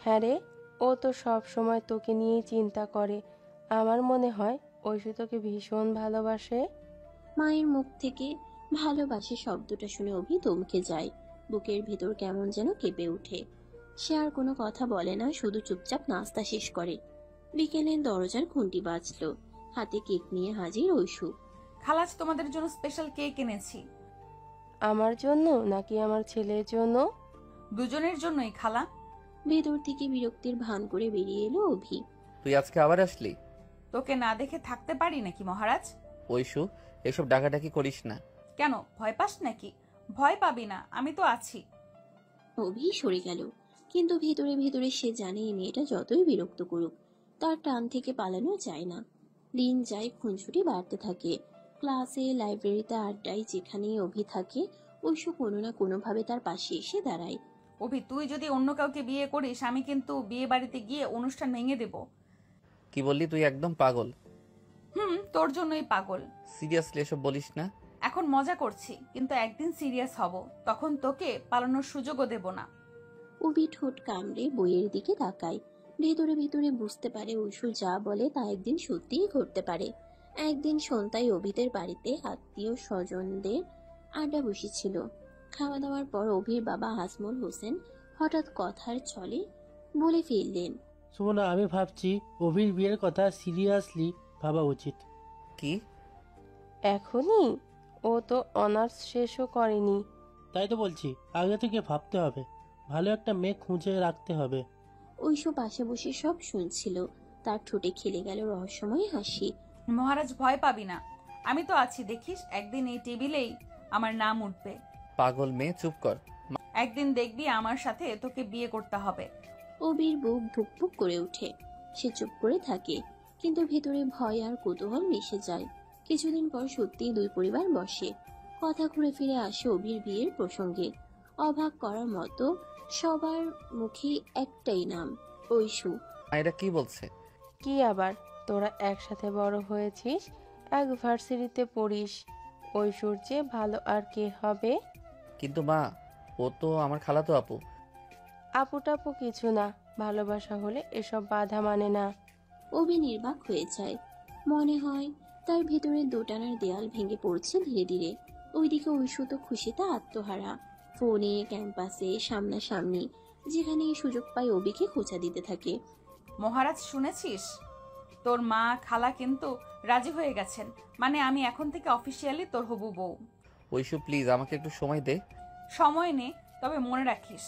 হ্যাঁ রে, ও তো সব সময় তোকে নিয়েই চিন্তা করে। আমার মনে হয় ঐশু তোকে ভীষণ ভালোবাসে। মায়ের মুখ থেকে ভালোবাসে শব্দটা শুনে অভি থমকে যায়। বুকের ভেতর কেমন যেন কেঁপে ওঠে। সে আর কোনো কথা বলে না, শুধু চুপচাপ নাস্তা শেষ করে। বিকেলের দরজার ঘন্টি বাজলো। হাতে কেক নিয়ে হাজির ঐশু। খালাজ, তোমাদের জন্য স্পেশাল কেক এনেছি। আমার জন্য নাকি আমার ছেলের জন্য? দুজনের জন্যই খালা। ভেতর থেকে বিরক্তির ভান করে বেরিয়ে এলো অভি। তুই আজকে আবার আসলি? তোকে না দেখে থাকতে পারি নাকি মহারাজ? ঐশু, এসব ডাকাডাকি করিস না। কেন, ভয় পাস নাকি? ভয় পাবি না, আমি তো আছি। অভি সরে গেল, কিন্তু ভেতরে ভেতরে সে জানে এই মেয়েটা যতই বিরক্ত করুক, তার টান থেকে পালানো যায় না। দিন যায়, খুনসুটি বাড়তে থাকে। ক্লাসে, লাইব্রেরিতে, আড্ডায়, যেখানেই অভি থাকে ঐশু কোনো না কোনোভাবে তার পাশে এসে দাঁড়ায়। অভি, তুই যদি অন্য কাউকে বিয়ে করিস আমি কিন্তু বিয়ে বাড়িতে গিয়ে অনুষ্ঠান ভেঙে দেব। কি বললি? তুই একদম পাগল। তোর জন্যই পাগল। সিরিয়াসলি এসব বলিস না। এখন মজা করছি, কিন্তু একদিন সিরিয়াস হব, তখন তোকে পালানোর সুযোগও দেব না। অভি ঠোঁট কামড়ে বইয়ের দিকে তাকায়। ভেতরে ভেতরে বুঝতে পারে ঐশু যা বলে তা একদিন সত্যিই ঘটতে পারে। একদিন সন্ধ্যায় অভিদের বাড়িতে আত্মীয় স্বজনদের আড্ডা বসেছিল। খাওয়া দাওয়ার পর অভির বাবা আজমল হোসেন হঠাৎ কথার ছলে বলে ফেললেন, সুমনা, আমি ভাবছি অভির বিয়ের কথা সিরিয়াসলি ভাবা উচিত। কি? এখনই? ও তো অনার্স শেষও করেনি। তাই তো বলছি, আগে থেকে ভাবতে হবে, ভালো একটা মেয়ে খুঁজে রাখতে হবে। ঐশু পাশে বসে সব শুনছিল। তার ঠোঁটে খেলে গেল রহস্যময় হাসি। মহারাজ, ভয় পাবি না, আমি তো আছি, দেখিস একদিন এই টেবিলেই আমার নাম উঠবে। পাগল মেয়ে, চুপ কর। একদিন দেখবি আমার সাথে তোকে বিয়ে করতে হবে। অবির বুক ধুকপুক করে ওঠে। সে চুপ করে থাকে, কিন্তু ভেতরে ভয় আর কৌতূহল মিশে যায়। কিছুদিন পর সত্যিই দুই পরিবার বসে। কথা ঘুরে ফিরে আসে অবির বিয়ের প্রসঙ্গে। অবাক করার মতো সবার মুখে একটাই নাম, ঐশু। এরা কি বলছে? কি আবার, তোরা একসাথে বড় হয়েছিস, এক ভার্সিটিতে পড়িস, ওই সূর্যে ভালো আর কে হবে? কিন্তু মা, ও তো আমার খালাতো আপু। আপু টাপু কিছু না, ভালোবাসা হলে এসব বাধা মানে না। অবি নির্বাক হয়ে যায়। মনে হয় তার ভেতরে দোটানার দেয়াল ভেঙে পড়ছে ধীরে ধীরে। ওইদিকে ঐশু তো খুশিতে আত্মহারা। ফোনে, ক্যাম্পাসে, সামনাসামনি যেখানে এই সুযোগ পায় অবিকে খোঁচা দিতে থাকে। মহারাজ, শুনেছিস? তোর মা খালা কিন্তু রাজি হয়ে গেছেন, মানে আমি এখন থেকে অফিসিয়ালি তোর হবু বউ। ঐশু প্লিজ, আমাকে একটু সময় দে। সময় নে, তবে মনে রাখিস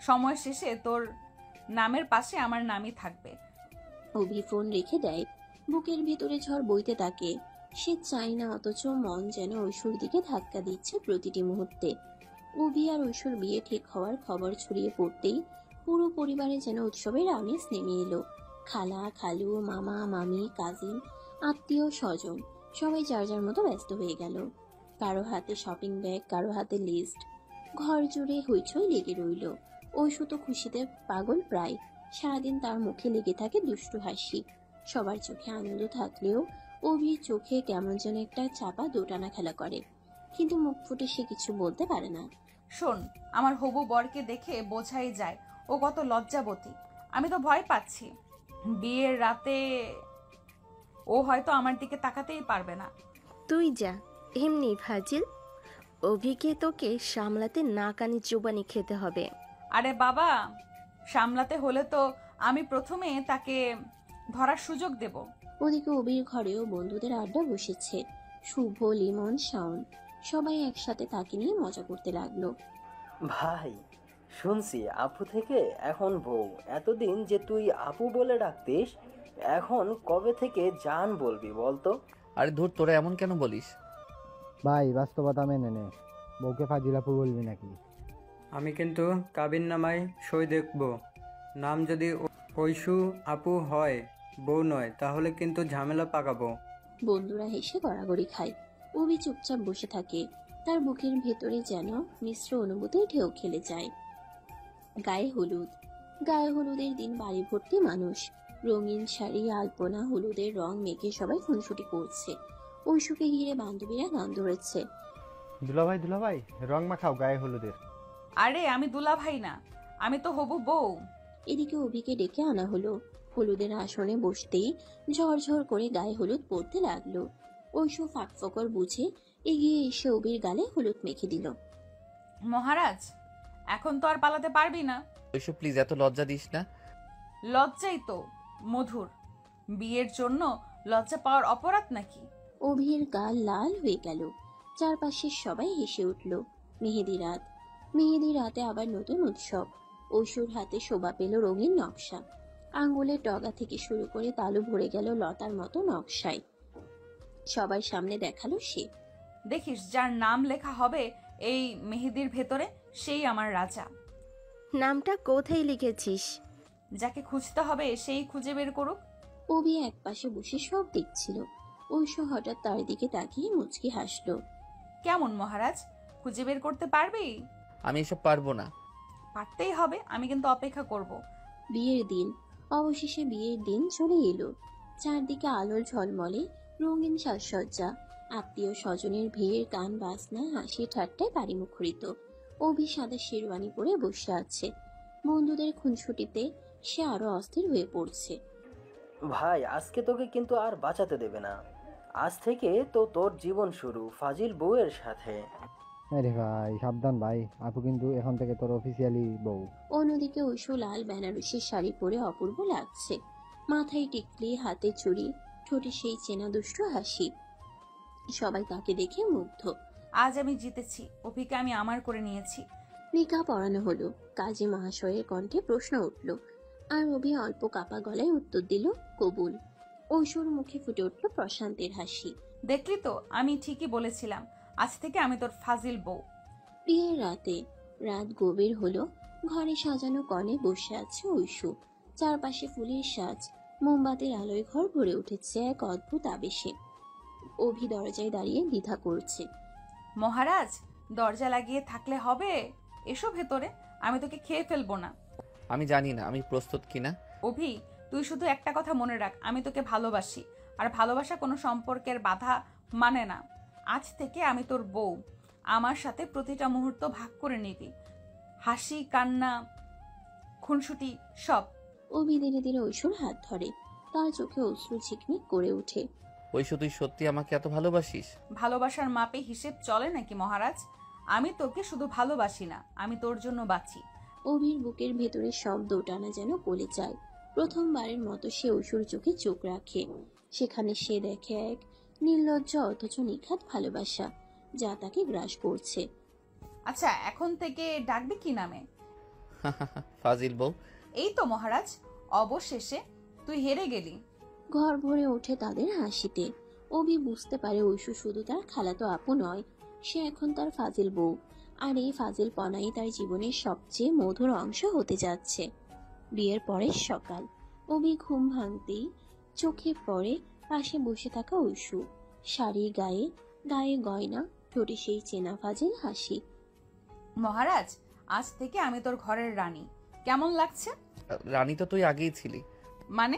সময় শেষে তোর নামের পাশে আমার নামই থাকবে। অভি ফোন রেখে দেয়। বুকের ভেতরে ঝড় বইতে থাকে। সে চায় না, অথচ মন যেন ঐশুর দিকে ধাক্কা দিচ্ছে প্রতিটি মুহূর্তে। অভি আর ঐশুর বিয়ে ঠিক হওয়ার খবর ছড়িয়ে পড়তেই পুরো পরিবারে যেন উৎসবের আমেজ নেমে এলো। খালা, খালু, মামা, মামি, কাজিন, আত্মীয় স্বজন সবাই যার যার মতো ব্যস্ত হয়ে গেল। কারো হাতে শপিং ব্যাগ, কারো হাতে লিস্ট। ঘর জুড়ে হইচই লেগে রইল। ঐশু তো খুশিতে পাগল প্রায়। সারাদিন তার মুখে লেগে থাকে দুষ্টু হাসি। সবার চোখে আনন্দ থাকলেও অভির চোখে কেমন যেন একটা চাপা দোটানা খেলা করে, কিন্তু মুখ ফুটে সে কিছু বলতে পারে না। শোন, আমার হবু বরকে দেখে বোঝাই যায় ও কত লজ্জাবতী। আমি তো ভয় পাচ্ছি, বিয়ের রাতে ও হয়তো আমার দিকে তাকাতেই পারবে না। তুই যা, এমনি ফাজিল। অভিকে তোকে সামলাতে নাকানি চুবানি খেতে হবে। আরে বাবা, সামলাতে হলে তো আমি প্রথমে তাকে ধরার সুযোগ দেব। ওদিকে অভির ঘরেও বন্ধুদের আড্ডা বসেছে। শুভ, লিমন, শাওন সবাই একসাথে তাকে নিয়ে মজা করতে লাগলো। ভাই, শুনছি আপু থেকে এখন বউ। এতদিন যে তুই আপু বলে ডাকতিস, এখন কবে থেকে জান বলবি বলতো? আরে ধুর, তোরা এমন কেন বলিস? ভাই, বাস্তবতা মেনে নে, বউকে ফাজিলাপু বলবি নাকি? আমি কিন্তু কাবিন নামায় সই দেখব। নাম যদি ঐশু আপু হয়, বউ নয়, তাহলে কিন্তু ঝামেলা পাকাবো। বন্ধুরা হেসে গড়াগড়ি খায়। অভি চুপচাপ বসে থাকে। তার বুকের ভেতরে যেন মিশ্র অনুভূতির ঢেউ খেলে যায়। গায়ে হলুদ। গায়ে হলুদের দিন বাড়ি ভর্তি মানুষ। রঙিন শাড়ি, আলপনা, হলুদের রং মেখে সবাই খুনসুটি করছে। ঐশুকে ঘিরে বান্ধবীরা গান ধরেছে। দুলাভাই দুলাভাই, রং মাখাও গায়ে হলুদের। আরে আমি দুলাভাই না, আমি তো হবু বউ। এদিকে অভিকে ডেকে আনা হলো। হলুদের আসনে বসতেই ঝরঝর করে গায়ে হলুদ পড়তে লাগলো। ঐশু ফাঁকফোকর বুঝে এগিয়ে এসে অভির গালে হলুদ মেখে দিল। মহারাজ, এখন তো আর পালাতে পারবি না। ঐশু প্লিজ, এত লজ্জা দিস না। লজ্জাই তো মধুর। বিয়ের জন্য লজ্জা পাওয়ার অপরাধ নাকি? অভির গাল লাল হয়ে গেল। চারপাশে সবাই হেসে উঠল। মেহেদি রাত। মেহেদি রাতে আবার নতুন উৎসব। ঐশুর হাতে শোভা পেল রঙিন নকশা। আঙ্গুলের ডগা থেকে শুরু করে তালু ভরে গেল লতার মতো নকশায়। সবার সামনে দেখালো সে। দেখিস, যার নাম লেখা হবে এই মেহেদির ভেতরে, সেই আমার রাজা। নামটা কোথায় লিখেছিস? যাকে খুঁজতে হবে সেই খুঁজে বের করুক। অভি এক পাশে বসে সব দেখছিল। ঐশু হঠাৎ তার দিকে তাকিয়ে মুচকি হাসলো। কেমন মহারাজ, খুঁজে বের করতে পারবি? আমি এসব পারবো না। পারতেই হবে, আমি কিন্তু অপেক্ষা করব। বিয়ের দিন। অবশেষে বিয়ের দিন চলে এলো। চারদিকে আলোর ঝলমলে রঙিন সাজসজ্জা। আত্মীয় স্বজনের ভিড়, গান বাজনা, হাসি ঠাট্টায় বাড়ি মুখরিত। অভি সাদা শেরওয়ানি পরে বসে আছে। বন্ধুদের খুনসুটিতে সে আরো অস্থির হয়ে পড়ছে। ভাই আজকে তোকে কিন্তু আর বাঁচাতে দেবে না। আজ থেকে তো তোর জীবন শুরু ফাজিল বউয়ের সাথে। আরে ভাই সাবধান ভাই, আপু কিন্তু এখন থেকে তোর অফিসিয়ালি বউ। অন্যদিকে ঐশু লাল বেনারসি শাড়ি পরে অপূর্ব লাগছে। মাথায় টিকলি, হাতে চুড়ি, ঠোঁটে সেই চেনা দুষ্টু হাসি। সবাই তাকে দেখে মুগ্ধ। আজ আমি জিতেছি, অভিকে আমি আমার করে নিয়েছি। নিকা পড়ানো হলো। কাজী মহাশয়ের কণ্ঠে প্রশ্ন উঠল, আর অভি অল্প কাপা গলায় উত্তর দিল, কবুল। ঐশোর মুখে ফুটে উঠল প্রশান্তের হাসি। দেখলি তো, আমি ঠিকই বলেছিলাম, আজ থেকে আমি তোর ফাজিল বউ। বিয়ের রাত গভীর হলো। ঘরে সাজানো কনে বসে আছে ঐশু। চারপাশে ফুলের সাজ, মোমবাতির আলোয় ঘর ভরে উঠেছে এক অদ্ভুত আবেশে। অভি দরজায় দাঁড়িয়ে দ্বিধা করছে। মহারাজ, দরজা লাগিয়ে থাকলে হবে? এসো ভেতরে, আমি তোকে খেয়ে ফেলবো না। আমি জানি না আমি প্রস্তুত কিনা। অভি, তুই শুধু একটা কথা মনে রাখ, আমি তোকে ভালোবাসি, আর ভালোবাসা কোনো সম্পর্কের বাধা মানে না। আজ থেকে আমি তোর বউ, আমার সাথে প্রতিটা মুহূর্ত ভাগ করে নিবি, হাসি, কান্না, খুনসুটি সব। অভি ধীরে ধীরে ঐশোর হাত ধরে। তার চোখে অশ্রু ঝিকমিক করে ওঠে। ঐশু তুই সত্যি আমাকে এত ভালোবাসিস? ভালোবাসার মাপে হিসেব চলে নাকি মহারাজ? আমি তোকে শুধু ভালোবাসি না, আমি তোর জন্য বাঁচি। অভির বুকের ভেতরে সব দোটানা যেন গলে যায়। প্রথমবারের মতো সে ঐশোর চোখে চোখ রাখে। সেখানে সে দেখে এক নির্লজ্জ অথচ নিখাত ভালোবাসা, যা তাকে গ্রাস করছে। আচ্ছা, এখন থেকে ডাকবি কি নামে? ফাজিল বউ। এই তো মহারাজ, অবশেষে তুই হেরে গেলি। ঘর ভরে ওঠে তাদের হাসিতে। অভি বুঝতে পারে ঐশু শুধু তার খালাতো আপু নয়, সে এখন তার ফাজিল বউ। আর এই ফাজিল পনাই তার জীবনের সবচেয়ে মধুর অংশ হতে যাচ্ছে। বিয়ের পরের সকাল। অভি ঘুম ভাঙতেই চোখে পড়ে পাশে বসে থাকা ঐশু। শাড়ি গায়ে, গায়ে গয়না, ঠোঁটে সেই চেনা ফাজিল হাসি। মহারাজ, আজ থেকে আমি তোর ঘরের রানী। কেমন লাগছে? রানী তো তুই আগেই ছিলি। মানে?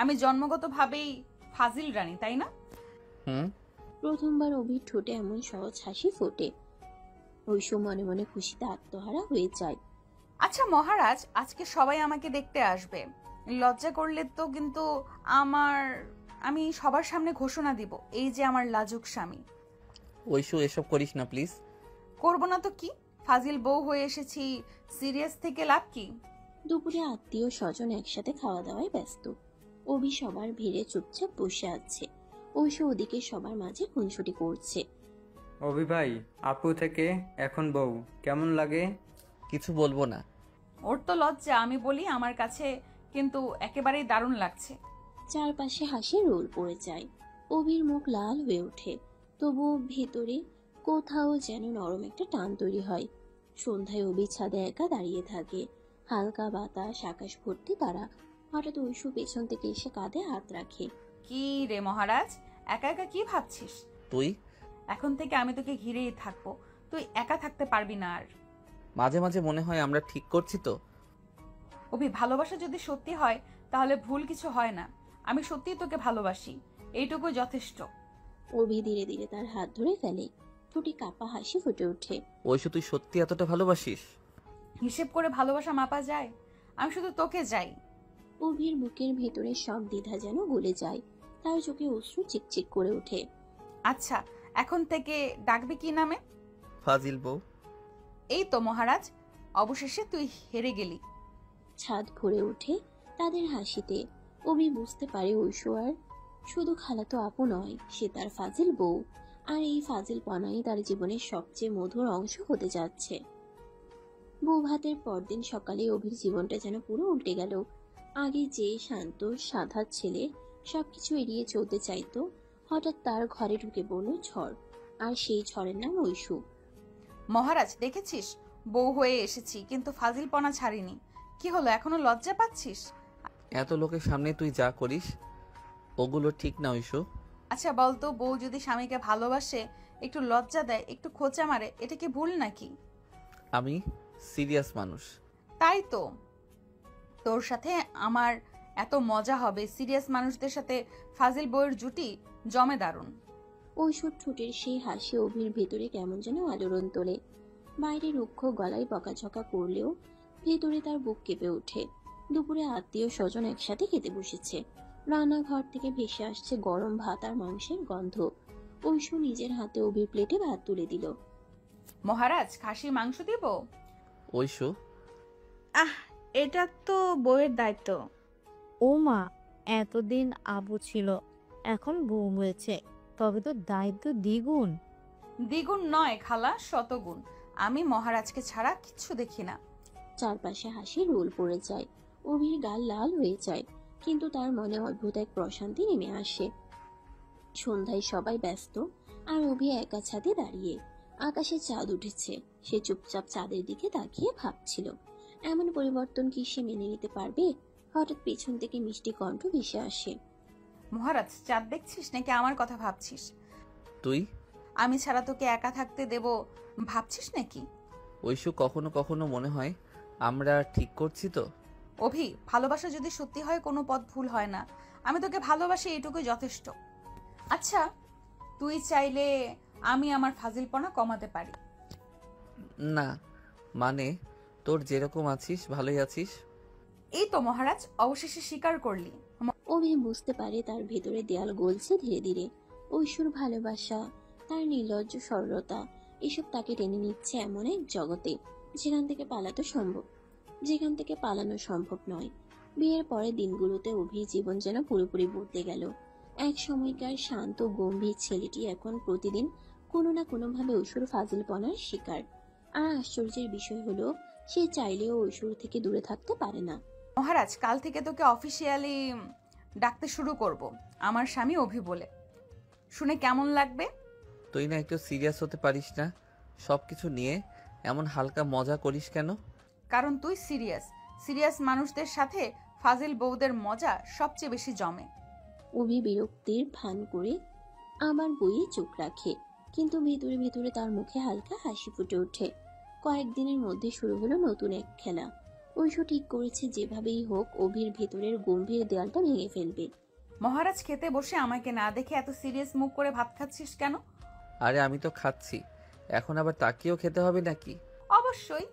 আমি জন্মগতভাবেই ফাজিল রানী, তাই না? হুম। প্রথমবার অভির ঠোঁটে এমন সহজ হাসি ফোটে। ঐশু মনে মনে খুশিতে আত্মহারা হয়ে যায়। আচ্ছা মহারাজ, আজকে সবাই আমাকে দেখতে আসবে। লজ্জা করলে তো কিন্তু আমি সবার সামনে ঘোষণা দিব, এই যে আমার লাজুক স্বামী। ঐশু এসব করিস না প্লিজ। করবো না তো কি? ফাজিল বউ হয়ে এসেছি, সিরিয়াস থেকে লাভ কি? দুপুরে আত্মীয় স্বজন একসাথে খাওয়া দাওয়ায় ব্যস্ত। অভি সবার ভিড়ে চুপচাপ বসে আছে। ঐশু ওদিকে সবার মাঝে খুনসুটি করছে। অভি ভাই, আপু থেকে এখন বউ কেমন লাগে? কিছু বলবো না। ওর তো লজ্জা, আমি বলি আমার কাছে কিন্তু একেবারেই দারুণ লাগছে। চারপাশে হাসির রোল পড়ে যায়। অভির মুখ লাল হয়ে ওঠে, তবুও ভেতরে কোথাও যেন নরম একটা টান তৈরি হয়। সন্ধ্যায় অভি ছাদে একা দাঁড়িয়ে থাকে। হালকা বাতাস, আকাশ ভর্তি তারা। হঠাৎ ঐশু পেছন থেকে এসে কাঁধে হাত রাখে। কি রে মহারাজ, একা একা কি ভাবছিস? তুই এখন থেকে আমি তোকে ঘিরেই থাকবো, তুই একা থাকতে পারবি না আর। মাঝে মাঝে মনে হয় আমরা ঠিক করছি তো। অভি, ভালোবাসা যদি সত্যি হয় তাহলে ভুল কিছু হয় না। আমি সত্যিই তোকে ভালোবাসি, এইটুকু যথেষ্ট। অভি ধীরে ধীরে তার হাত ধরে ফেলে। ঠোঁটে কাপা হাসি ফুটে ওঠে। ঐশু তুই সত্যি এতটা ভালোবাসিস? হিসেব করে ভালোবাসা মাপা যায়? আমি শুধু তোকে চাই। অভির বুকের ভেতরে সব দ্বিধা যেন গলে যায়। তার চোখে অশ্রু চিকচিক করে ওঠে। আচ্ছা, এখন থেকে ডাকবি কি নামে? ফাজিল বউ। এই তো মহারাজ, অবশেষে তুই হেরে গেলি। ছাদ ভরে ওঠে তাদের হাসিতে। অভি বুঝতে পারে ঐশু আর শুধু খালাতো আপু নয়, সে তার ফাজিল বউ। আর এই ফাজিল পনাই তার জীবনের সবচেয়ে মধুর অংশ হতে যাচ্ছে। বউ ভাতের পরদিন সকালে অভির জীবনটা যেন পুরো উল্টে গেল। আগে যে শান্ত সাধা ছেলে সবকিছু এড়িয়ে চলতে চাইতো, হঠাৎ তার ঘরে ঢুকে পড়ল ঝড়। আর সেই ঝড়ের নাম ঐশু। মহারাজ, দেখেছিস, বউ হয়ে এসেছি কিন্তু ফাজিলপনা ছাড়িনি। কি হলো, এখনো লজ্জা পাচ্ছিস? এত লোকের সামনে তুই যা করিস ওগুলো ঠিক না ঐশু। আচ্ছা বলতো, বউ যদি স্বামীকে ভালোবাসে, একটু লজ্জা দেয়, একটু খোঁচা মারে, এটা কি ভুল নাকি? আমি সিরিয়াস মানুষ। তাই তো, তোর সাথে আমার এত মজা হবে। সিরিয়াস মানুষদের সাথে ফাজিল বউয়ের জুটি জমে দারুণ। ঐশ্বর ঠোঁটের সেই হাসি অভির ভেতরে কেমন যেন আলোড়ন তোলে। বাইরে রুক্ষ গলায় বকাঝকা করলেও ভেতরে তার বুক কেঁপে ওঠে। দুপুরে আত্মীয় স্বজন একসাথে খেতে বসেছে। রান্নাঘর থেকে ভেসে আসছে গরম ভাত আর মাংসের গন্ধ। ঐশু নিজের হাতে অভির প্লেটে ভাত তুলে দিল। মহারাজ, খাসির মাংস দিব? ঐশু, আহ, এটা তো বউয়ের দায়িত্ব। ও মা, এতদিন আবু ছিল, এখন বউ হয়েছে, তবে তো দায়িত্ব দ্বিগুণ। দ্বিগুণ নয় খালা, শতগুণ। আমি মহারাজকে ছাড়া কিচ্ছু দেখি না। চারপাশে হাসি রোল পড়ে যায়। অভির গাল লাল হয়ে যায়, কিন্তু তার মনে অদ্ভুত এক প্রশান্তি নেমে আসে। সন্ধ্যায় সবাই ব্যস্ত, আর অভি একা ছাদে দাঁড়িয়ে। আকাশে চাঁদ উঠেছে। সে চুপচাপ চাঁদের দিকে তাকিয়ে ভাবছিল, এমন পরিবর্তন কি সে মেনে নিতে পারবে? হঠাৎ পেছন থেকে মিষ্টি কণ্ঠ ভেসে আসে। মহারাজ, চাঁদ দেখছিস নাকি আমার কথা ভাবছিস? তুই? আমি ছাড়া তোকে একা থাকতে দেব ভাবছিস নাকি? ঐশু, কখনো কখনো মনে হয় আমরা ঠিক করছি তো। অভি, ভালোবাসা যদি সত্যি হয় কোনো পথ ভুল হয় না। আমি তোকে ভালোবাসি, এটুকুই যথেষ্ট। আচ্ছা, তুই চাইলে আমি আমার ফাজিলপনা কমাতে পারি। না, মানে তোর যেরকম আছিস ভালোই আছিস। এই তো মহারাজ, অবশেষে স্বীকার করলি। অভি বুঝতে পারে তার ভেতরে দেয়াল গলছে ধীরে ধীরে। ঐশ্বর ভালোবাসা, তার নির্লজ্জ সরলতা, এসব তাকে টেনে নিচ্ছে এমন এক জগতে যেখান থেকে পালানো সম্ভব নয়। বিয়ের পরে দিনগুলোতে অভির জীবন যেন পুরোপুরি বদলে গেল। এক সময়কার শান্ত গম্ভীর ছেলেটি এখন প্রতিদিন কোনো না কোনোভাবে ঐশ্বর ফাজিলপনার শিকার। আর আশ্চর্যের বিষয় হলো, সে চাইলেও ঐশ্বর থেকে দূরে থাকতে পারে না। মহারাজ, কাল থেকে তোকে অফিসিয়ালি ডাকতে শুরু করব আমার স্বামী অভি বলে। শুনে কেমন লাগবে? তুই না একটু সিরিয়াস হতে পারিস না? সবকিছু নিয়ে এমন হালকা মজা করিস কেন? কারণ তুই সিরিয়াস মানুষদের সাথে ফাজিল বউদের মজা সবচেয়ে বেশি জমে। অভি বিরক্তির ভান করে আমার বইয়ে চোখ রাখে, কিন্তু ভেতরে ভেতরে তার মুখে হালকা হাসি ফুটে ওঠে। কয়েকদিনের মধ্যে শুরু হলো নতুন এক খেলা। ঐশু ঠিক করেছে যেভাবেই হোক অভির ভেতরের গম্ভীর দেয়ালটা ভেঙে ফেলবে। মহারাজ, খেতে বসে আমাকে না দেখে এত সিরিয়াস মুখ করে ভাত খাচ্ছিস কেন? আরে আমি তো খাচ্ছি, এখন আবার তাকিয়েও খেতে হবে নাকি? অবশ্যই।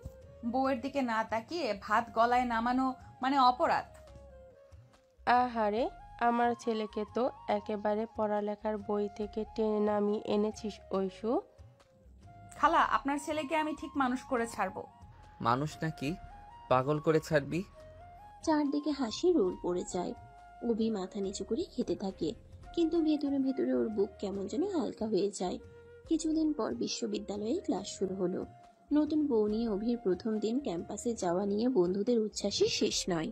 বউয়ের দিকে না তাকিয়ে ভাত গলায় নামানো মানে অপরাধ। আহারে, আমার ছেলেকে তো একেবারে পড়ালেখার বই থেকে টেনে নামিয়ে এনেছিস ঐশু। খালা, আপনার ছেলেকে আমি ঠিক মানুষ করে ছাড়বো। মানুষ নাকি পাগল করে ছাড়বি? চারদিকে হাসি রোল পড়ে যায়। অভি মাথা নিচু করে খেতে থাকে, কিন্তু ভেতরে ভেতরে ওর বুক কেমন যেন হালকা হয়ে যায়। কিছুদিন পর বিশ্ববিদ্যালয়ে ক্লাস শুরু হলো। নতুন বউ নিয়ে অভির প্রথম দিন ক্যাম্পাসে যাওয়া নিয়ে বন্ধুদের উচ্ছ্বাসই শেষ নয়।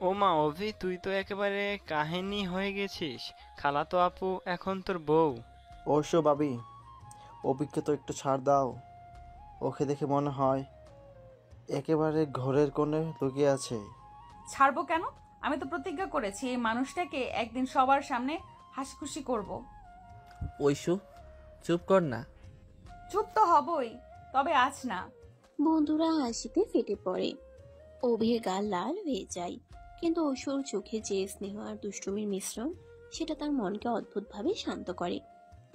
ও মা, অভি তুই তো একেবারে কাহিনী হয়ে গেছিস। খালাতো আপু এখন তোর বউ। অবশ্য ভাবি, অভিকে তো একটু ছাড় দাও। ওকে দেখে মনে হয় একেবারে ঘরের কোণে লুকিয়ে আছে। ছাড়বো কেন? আমি তো প্রতিজ্ঞা করেছি এই মানুষটাকে একদিন সবার সামনে হাসি খুশি করবো। ঐশু, চুপ কর না। চুপ তো হবই, তবে আজ না। বন্ধুরা হাসিতে ফেটে পড়ে। অভির গাল লাল হয়ে যায়, কিন্তু ঐশ্বর চোখে যে স্নেহ আর দুষ্টুমির মিশ্রণ, সেটা তার মনকে অদ্ভুতভাবে শান্ত করে।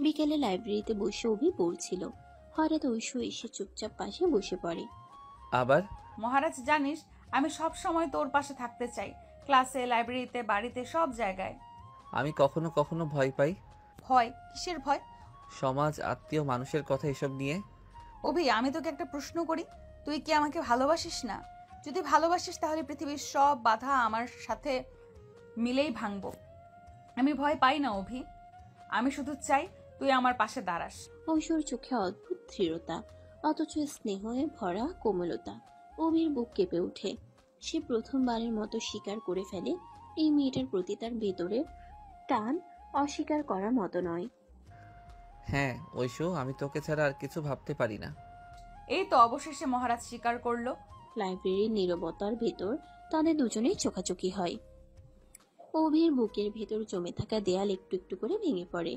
বিকেলে লাইব্রেরিতে বসে অভি পড়ছিল। হঠাৎ ঐশ্বর এসে চুপচাপ পাশে বসে পড়ে। আবার? মহারাজ, জানিস আমি সব সময় তোর পাশে থাকতে চাই, ক্লাসে, লাইব্রেরিতে, বাড়িতে, সব জায়গায়। আমি কখনো কখনো ভয় পাই। ভয়? কিসের ভয়? সমাজ, আত্মীয়, মানুষের কথা এসব নিয়ে। অভি, আমি তোকে একটা প্রশ্ন করি, তুই কি আমাকে ভালোবাসিস না? যদি ভালোবাসিস তাহলে পৃথিবীর সব বাধা আমার সাথে মিলেই ভাঙবো। আমি ভয় পাই না অভি, আমি শুধু চাই তুই আমার পাশে দাঁড়াস। ঐশ্বর চোখে অদ্ভুত দৃঢ়তা, অথচ স্নেহে ভরা কোমলতা। অভির বুক কেঁপে ওঠে। সে প্রথমবারের মতো স্বীকার করে ফেলে এই মেয়েটার প্রতি তার ভেতরে টান অস্বীকার করার মতো নয়। হ্যাঁ ঐশু, আমি তোকে ছাড়া আর কিছু ভাবতে পারি না। এই তো অবশেষে মহারাজ স্বীকার করলো। লাইব্রেরির নীরবতার ভেতর তাদের দুজনেই চোখাচোখি হয়। অভির বুকের ভেতর জমে থাকা দেয়াল একটু একটু করে ভেঙে পড়ে।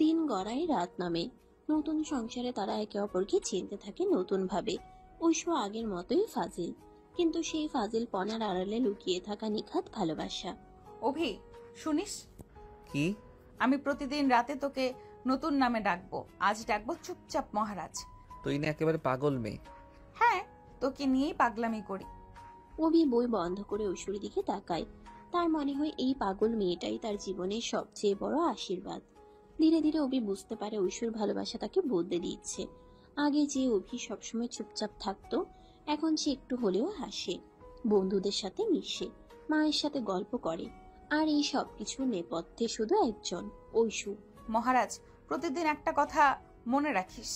দিন গড়ায়, রাত নামে। নতুন সংসারে তারা একে অপরকে চিনতে থাকে নতুন ভাবে। ঐশু আগের মতোই ফাজিল, কিন্তু সেই ফাজিল পনার আড়ালে লুকিয়ে থাকা নিখাত ভালোবাসা। অভি, শুনিস? কি? আমি প্রতিদিন রাতে তোকে নতুন নামে ডাকবো। আজ ডাকবো চুপচাপ মহারাজ। তুই না একেবারে পাগল মেয়ে। হ্যাঁ, তোকে নিয়েই পাগলামি করি। অভি বই বন্ধ করে ঐশ্বরীর দিকে তাকায়। তার মনে হয় এই পাগল মেয়েটাই তার জীবনের সবচেয়ে বড় আশীর্বাদ। ধীরে ধীরে অভি বুঝতে পারে ঐশ্বর ভালোবাসা তাকে বদলে দিচ্ছে। আগে যে অভি সবসময় চুপচাপ থাকতো, এখন সে একটু হলেও হাসে, বন্ধুদের সাথে মিশে, মায়ের সাথে গল্প করে। আর এই সবকিছুর নেপথ্যে শুধু একজন, ঐশু। মহারাজ, প্রতিদিন একটা কথা মনে রাখিস,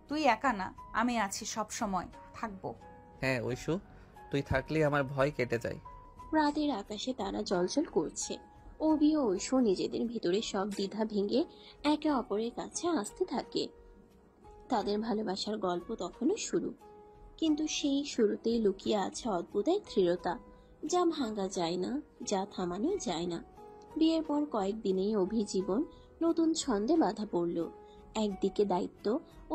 তুই একা না, আমি আছি, সব সময় থাকবো। হ্যাঁ ঐশু, তুই থাকলেই আমার ভয় কেটে যায়। রাতের আকাশে তারা জ্বলজ্বল করছে। অভি ও ঐশু নিজেদের ভিতরে সব দ্বিধা ভেঙে একে অপরের কাছে আসতে থাকে। তাদের ভালোবাসার গল্প তখনও শুরু, কিন্তু সেই শুরুতেই লুকিয়ে আছে অদ্ভুত এক দৃঢ়তা, যা ভাঙা যায় না, যা থামানো যায় না। বিয়ের পর কয়েকদিনেই অভি জীবন নতুন ছন্দে বাধা পড়ল। একদিকে দায়িত্ব,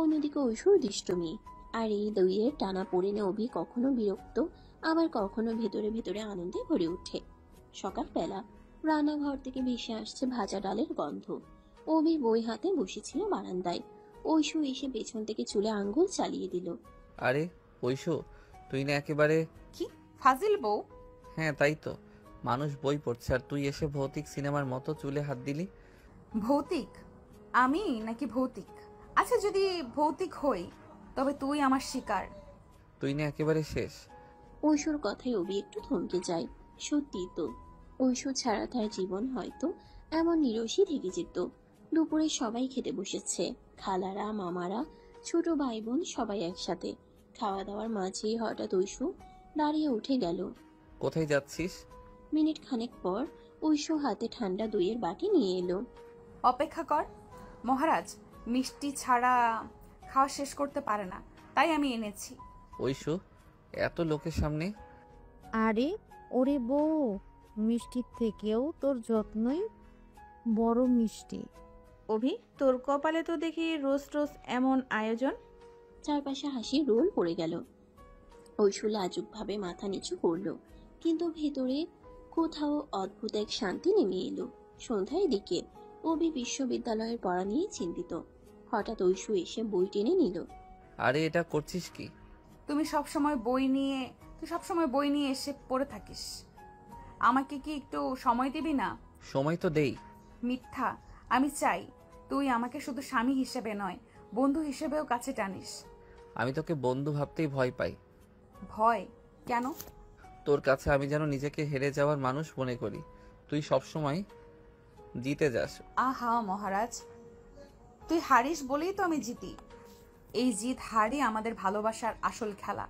অন্যদিকে ঐশ্বর দুষ্টুমি। আর এই দুইয়ের টানা পড়েনে অভি কখনো বিরক্ত, আবার কখনো ভেতরে ভেতরে আনন্দে ভরে ওঠে। সকালবেলা রান্নাঘর থেকে ভেসে আসছে ভাজা ডালের গন্ধ। অভি বই হাতে বসেছিল বারান্দায়। ঐশু এসে পেছন থেকে চুলে আঙ্গুল চালিয়ে দিল। আরে ঐশু, তুই না একেবারে... কি ফাজিল বউ! হ্যাঁ তাই তো, মানুষ বই পড়ছে আর তুই এসে ভৌতিক সিনেমার মতো চুলে হাত দিলি। ভৌতিক? আমি নাকি ভৌতিক? আচ্ছা, যদি ভৌতিক হই তবে তুই আমার শিকার। তুই না একেবারে শেষ। ঐশুর কথায় অভি একটু থমকে যায়। সত্যি তো, ঐশু ছাড়া তার জীবন হয়তো এমন নিরসই থেকে যেত। দুপুরে সবাই খেতে বসেছে, খালারা, মামারা, ছোট ভাই বোন সবাই একসাথে। খাওয়া দাওয়ার মাঝেই হঠাৎ ঐশু দাঁড়িয়ে উঠে গেল। কোথায় যাচ্ছিস? মিনিট খানেক পর ঐশু হাতে ঠান্ডা দইয়ের বাটি নিয়ে এলো। অপেক্ষা কর মহারাজ, মিষ্টি ছাড়া খাওয়া শেষ করতে পারে না, তাই আমি এনেছি। ঐশু, এত লোকের সামনে? আরে ওরে বউ, মিষ্টির থেকেও তোর যত্নই বড় মিষ্টি। অভি, তোর কপালে তো দেখি রোজ রোজ এমন আয়োজন। চারপাশে হাসির রোল পড়ে গেল। ঐশু লাজুক ভাবে মাথা নিচু করলো, কিন্তু ভেতরে কোথাও অদ্ভুত এক শান্তি নেমে এলো। সন্ধ্যার দিকে অভি বিশ্ববিদ্যালয়ের পড়া নিয়ে চিন্তিত। হঠাৎ ঐশু এসে বই টেনে নিল। আরে এটা করছিস কি? তুই সবসময় বই নিয়ে এসে পড়ে থাকিস, আমাকে কি একটু সময় দিবি না? সময় তো দেই। মিথ্যা। আমি চাই তুই আমাকে শুধু স্বামী হিসেবে নয়, বন্ধু হিসেবেও কাছে টানিস। আমি তোকে বন্ধু ভাবতেই ভয় পাই। ভয় কেন? তোর কাছে আমি যেন নিজেকে হেরে যাওয়ার মানুষ মনে করি। তুই সবসময় জিতে যাস। আহা মহারাজ, তুই হারিস বলেই তো আমি জিতি। এই জিত হারই আমাদের ভালোবাসার আসল খেলা।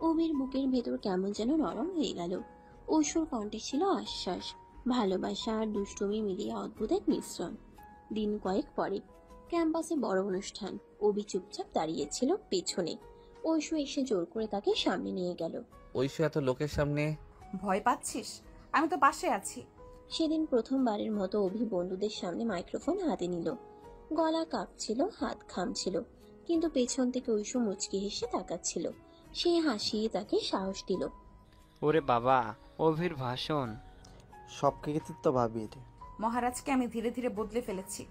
অভির বুকের ভেতর কেমন যেন নরম হয়ে গেল। ঐশুর কণ্ঠে ছিল আশ্বাস, ভালোবাসা আর দুষ্টুমি মিলিয়ে অদ্ভুত এক মিশ্রণ। দিন কয়েক পরে ক্যাম্পাসে বড় অনুষ্ঠান। অভি চুপচাপ দাঁড়িয়েছিল পেছনে। ঐশু এসে জোর করে তাকে সামনে নিয়ে গেল। ঐশু, এত লোকের সামনে ভয় পাচ্ছিস? আমি তো পাশে আছি। সেদিন প্রথমবারের মতো অভি বন্ধুদের সামনে মাইক্রোফোন হাতে নিল। গলা কাঁপছিল, হাত ঘামছিল, কিন্তু পেছন থেকে ঐশু মুচকি হেসে তাকাচ্ছিল। সে হাসি তাকে সাহস দিল। ওরে বাবা, অভির ভাষণ! সব কৃতিত্ব ভাবির। মহারাজকে আমি ধীরে ধীরে বদলে ফেলেছি।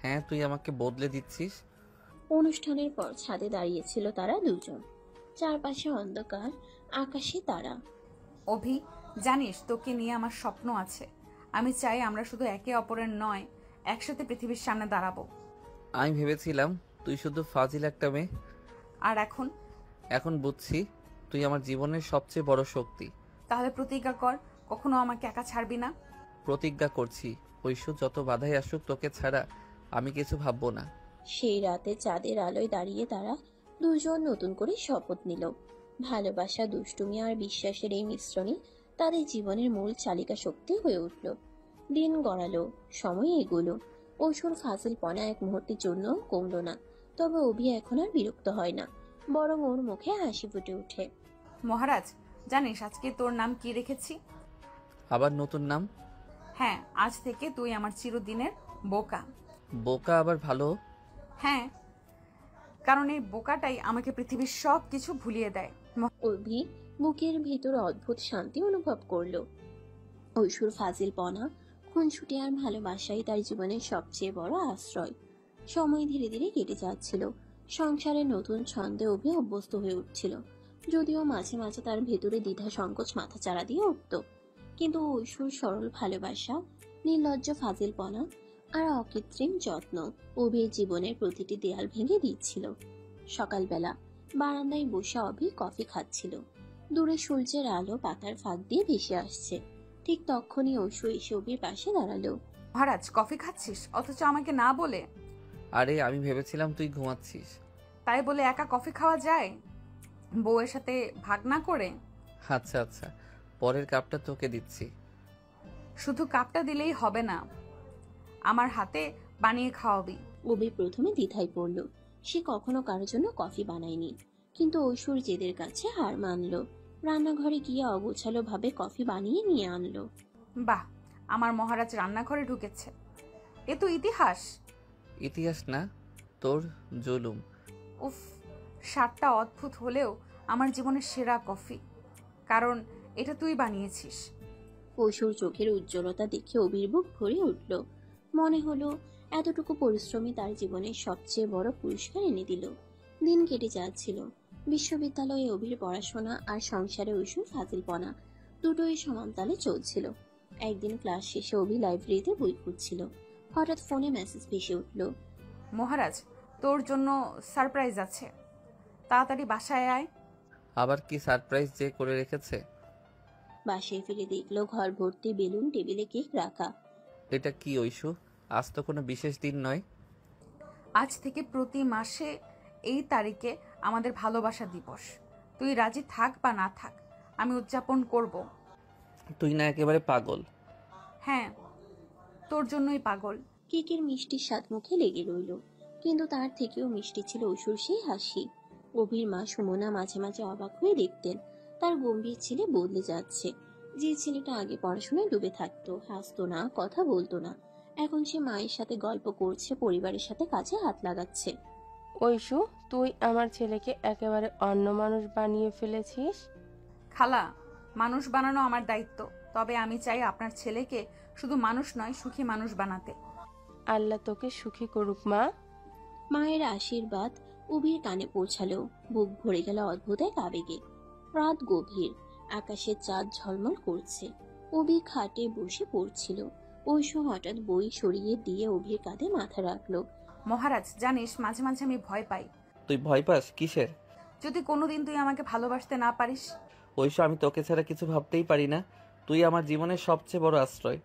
হ্যাঁ, তুই আমাকে বদলে দিচ্ছিস। অনুষ্ঠানের পর ছাদে দাঁড়িয়েছিল তারা দুজন। চারপাশে অন্ধকার, আকাশে তারা। অভি, জানিস তোকে নিয়ে আমার স্বপ্ন আছে। আমি চাই আমরা শুধু একে অপরের নয়, একসাথে পৃথিবীর সামনে দাঁড়াবো। আমি ভেবেছিলাম তুই শুধু ফাজিল একটা মেয়ে। আর এখন বুঝছি তুই আমার জীবনের সবচেয়ে বড় শক্তি। তাহলে প্রতিজ্ঞা কর, কখনো আমাকে একা ছাড়বি না। প্রতিজ্ঞা করছি, ঐশ্বর যত বাধাই আসুক তোকে ছাড়া আমি কিছু ভাববো না। সেই রাতে চাঁদের আলোয় দাঁড়িয়ে তারা দুজন নতুন করে শপথ নিল। ভালোবাসা, দুষ্টুমি আর বিশ্বাসের এই মিশ্রণে তাদের জীবনের মূল চালিকা শক্তি হয়ে উঠল। দিন গড়ালো, সময় এগোলো। ঐশুর ফাজিলপনা এক মুহূর্তের জন্য কমল না। তবে অভি এখন আর বিরক্ত হয় না, বরং ওর মুখে হাসি ফুটে ওঠে। মহারাজ, জানিস আজকে তোর নাম কি রেখেছি? আবার নতুন নাম? হ্যাঁ, আজ থেকে তুই আমার চিরদিনের বোকা। বোকা আবার ভালো? হ্যাঁ, কারণ এই বোকাটাই আমাকে পৃথিবীর সব কিছু ভুলিয়ে দেয়। অভি বুকের ভেতর অদ্ভুত শান্তি অনুভব করলো। ঐশুর ফাজিলপনা, খুনসুটি আর ভালোবাসাই তার জীবনের সবচেয়ে বড় আশ্রয়। সময় ধীরে ধীরে কেটে যাচ্ছিল। সংসারের নতুন ছন্দে অভি অভ্যস্ত হয়ে উঠছিল, যদিও মাঝে মাঝে তার ভেতরে দ্বিধা সংকোচ মাথাচাড়া দিয়ে উঠত। কিন্তু ঐশ্বর সরল ভালোবাসা, নির্লজ্জ ফাজিলপনা আর অকৃত্রিম যত্ন অভির জীবনের প্রতিটি দেয়াল ভেঙে দিচ্ছিল। সকালবেলা বারান্দায় বসে অভি কফি খাচ্ছিল। দূরে সূর্যের আলো পাতার ফাঁক দিয়ে ভেসে আসছে। ঠিক তখনই ঐশ্বর এসে অভির পাশে দাঁড়ালো। মহারাজ, কফি খাচ্ছিস অথচ আমাকে না বলে? আরে আমি ভেবেছিলাম তুই ঘুমাচ্ছিস। তাই বলে একা কফি খাওয়া যায় বউয়ের সাথে ভাগ না করে? আচ্ছা আচ্ছা, পরের কাপটা তোকে দিচ্ছি। শুধু কাপটা দিলেই হবে না, আমার হাতে বানিয়ে খাওয়াবি। অভি প্রথমে দ্বিধায় পড়ল। সে কখনো কারোর জন্য কফি বানায়নি, কিন্তু ঐশ্বর জেদের কাছে হার মানল। রান্নাঘরে গিয়ে অগোছালো ভাবে কফি বানিয়ে নিয়ে আনলো। বাহ, আমার মহারাজ রান্নাঘরে ঢুকেছে, এ তো ইতিহাস। ইতিহাস না, তোর জুলুম। উফ, স্বাদটা অদ্ভুত হলেও আমার জীবনের সেরা কফি, কারণ এটা তুই বানিয়েছিস। ঐশ্বর চোখের উজ্জ্বলতা দেখে অভির বুক ভরে উঠল। মনে হলো এতটুকু পরিশ্রমী তার জীবনের সবচেয়ে বড় পুরস্কার এনে দিল। দিন কেটে যাচ্ছিল। বিশ্ববিদ্যালয়ে অভির পড়াশোনা আর সংসারে ঐশ্বর ফাজিলপনা দুটোই সমানতালে চলছিল। একদিন ক্লাস শেষে অভি লাইব্রেরিতে বই খুঁজছিল। হঠাৎ ফোনে মেসেজ ভেসে উঠল। মহারাজ, তোর জন্য সারপ্রাইজ আছে, তাড়াতাড়ি বাসায় আয়। আবার কি সারপ্রাইজ যে করে রেখেছে? বাসায় ফিরে দেখলো ঘর ভর্তি বেলুন, টেবিলে কেক রাখা। এটা কি ঐশু? আজ তো কোনো বিশেষ দিন নয়। আজ থেকে প্রতি মাসে এই তারিখে আমাদের ভালোবাসা দিবস। তুই রাজি থাক বা না থাক, আমি উদযাপন করব। তুই না একেবারে পাগল? হ্যাঁ, তোর জন্যই পাগল। কেকের মিষ্টির স্বাদ মুখে লেগে রইল, কিন্তু তার থেকেও মিষ্টি ছিল ঐশ্বর সেই হাসি। অভির মা সুমনা মাঝে মাঝে অবাক হয়ে দেখতেন তার গম্ভীর ছেলে বদলে যাচ্ছে। যে ছেলেটা আগে পড়াশোনায় ডুবে থাকতো, হাসতো না, কথা বলতো না, এখন সে মায়ের সাথে গল্প করছে, পরিবারের সাথে কাজে হাত লাগাচ্ছে। ঐশু, তুই আমার ছেলেকে একেবারে অন্য মানুষ বানিয়ে ফেলেছিস। খালা, মানুষ বানানো আমার দায়িত্ব, তবে আমি চাই আপনার ছেলেকে শুধু মানুষ নয়, সুখী মানুষ বানাতে। আল্লাহ তোকে সুখী করুক মা। মায়ের আশীর্বাদ অভির কানে পৌঁছালো। বুক ভরে গেল অদ্ভুত এক আবেগে। রাত গভীর, আকাশে চাঁদ ঝলমল করছে। অভি খাটে বসে পড়ছিল। ঐশু হঠাৎ বই সরিয়ে দিয়ে অভির কাঁধে মাথা রাখলো। মহারাজ, জানিস মাঝে মাঝে আমি ভয় পাই। তুই ভয় পাস কিসের? যদি কোনোদিন তুই আমাকে ভালোবাসতে না পারিস। ঐশু, আমি তোকে ছাড়া কিছু ভাবতেই পারি না। তুই আমার জীবনের সবচেয়ে বড় আশ্রয়।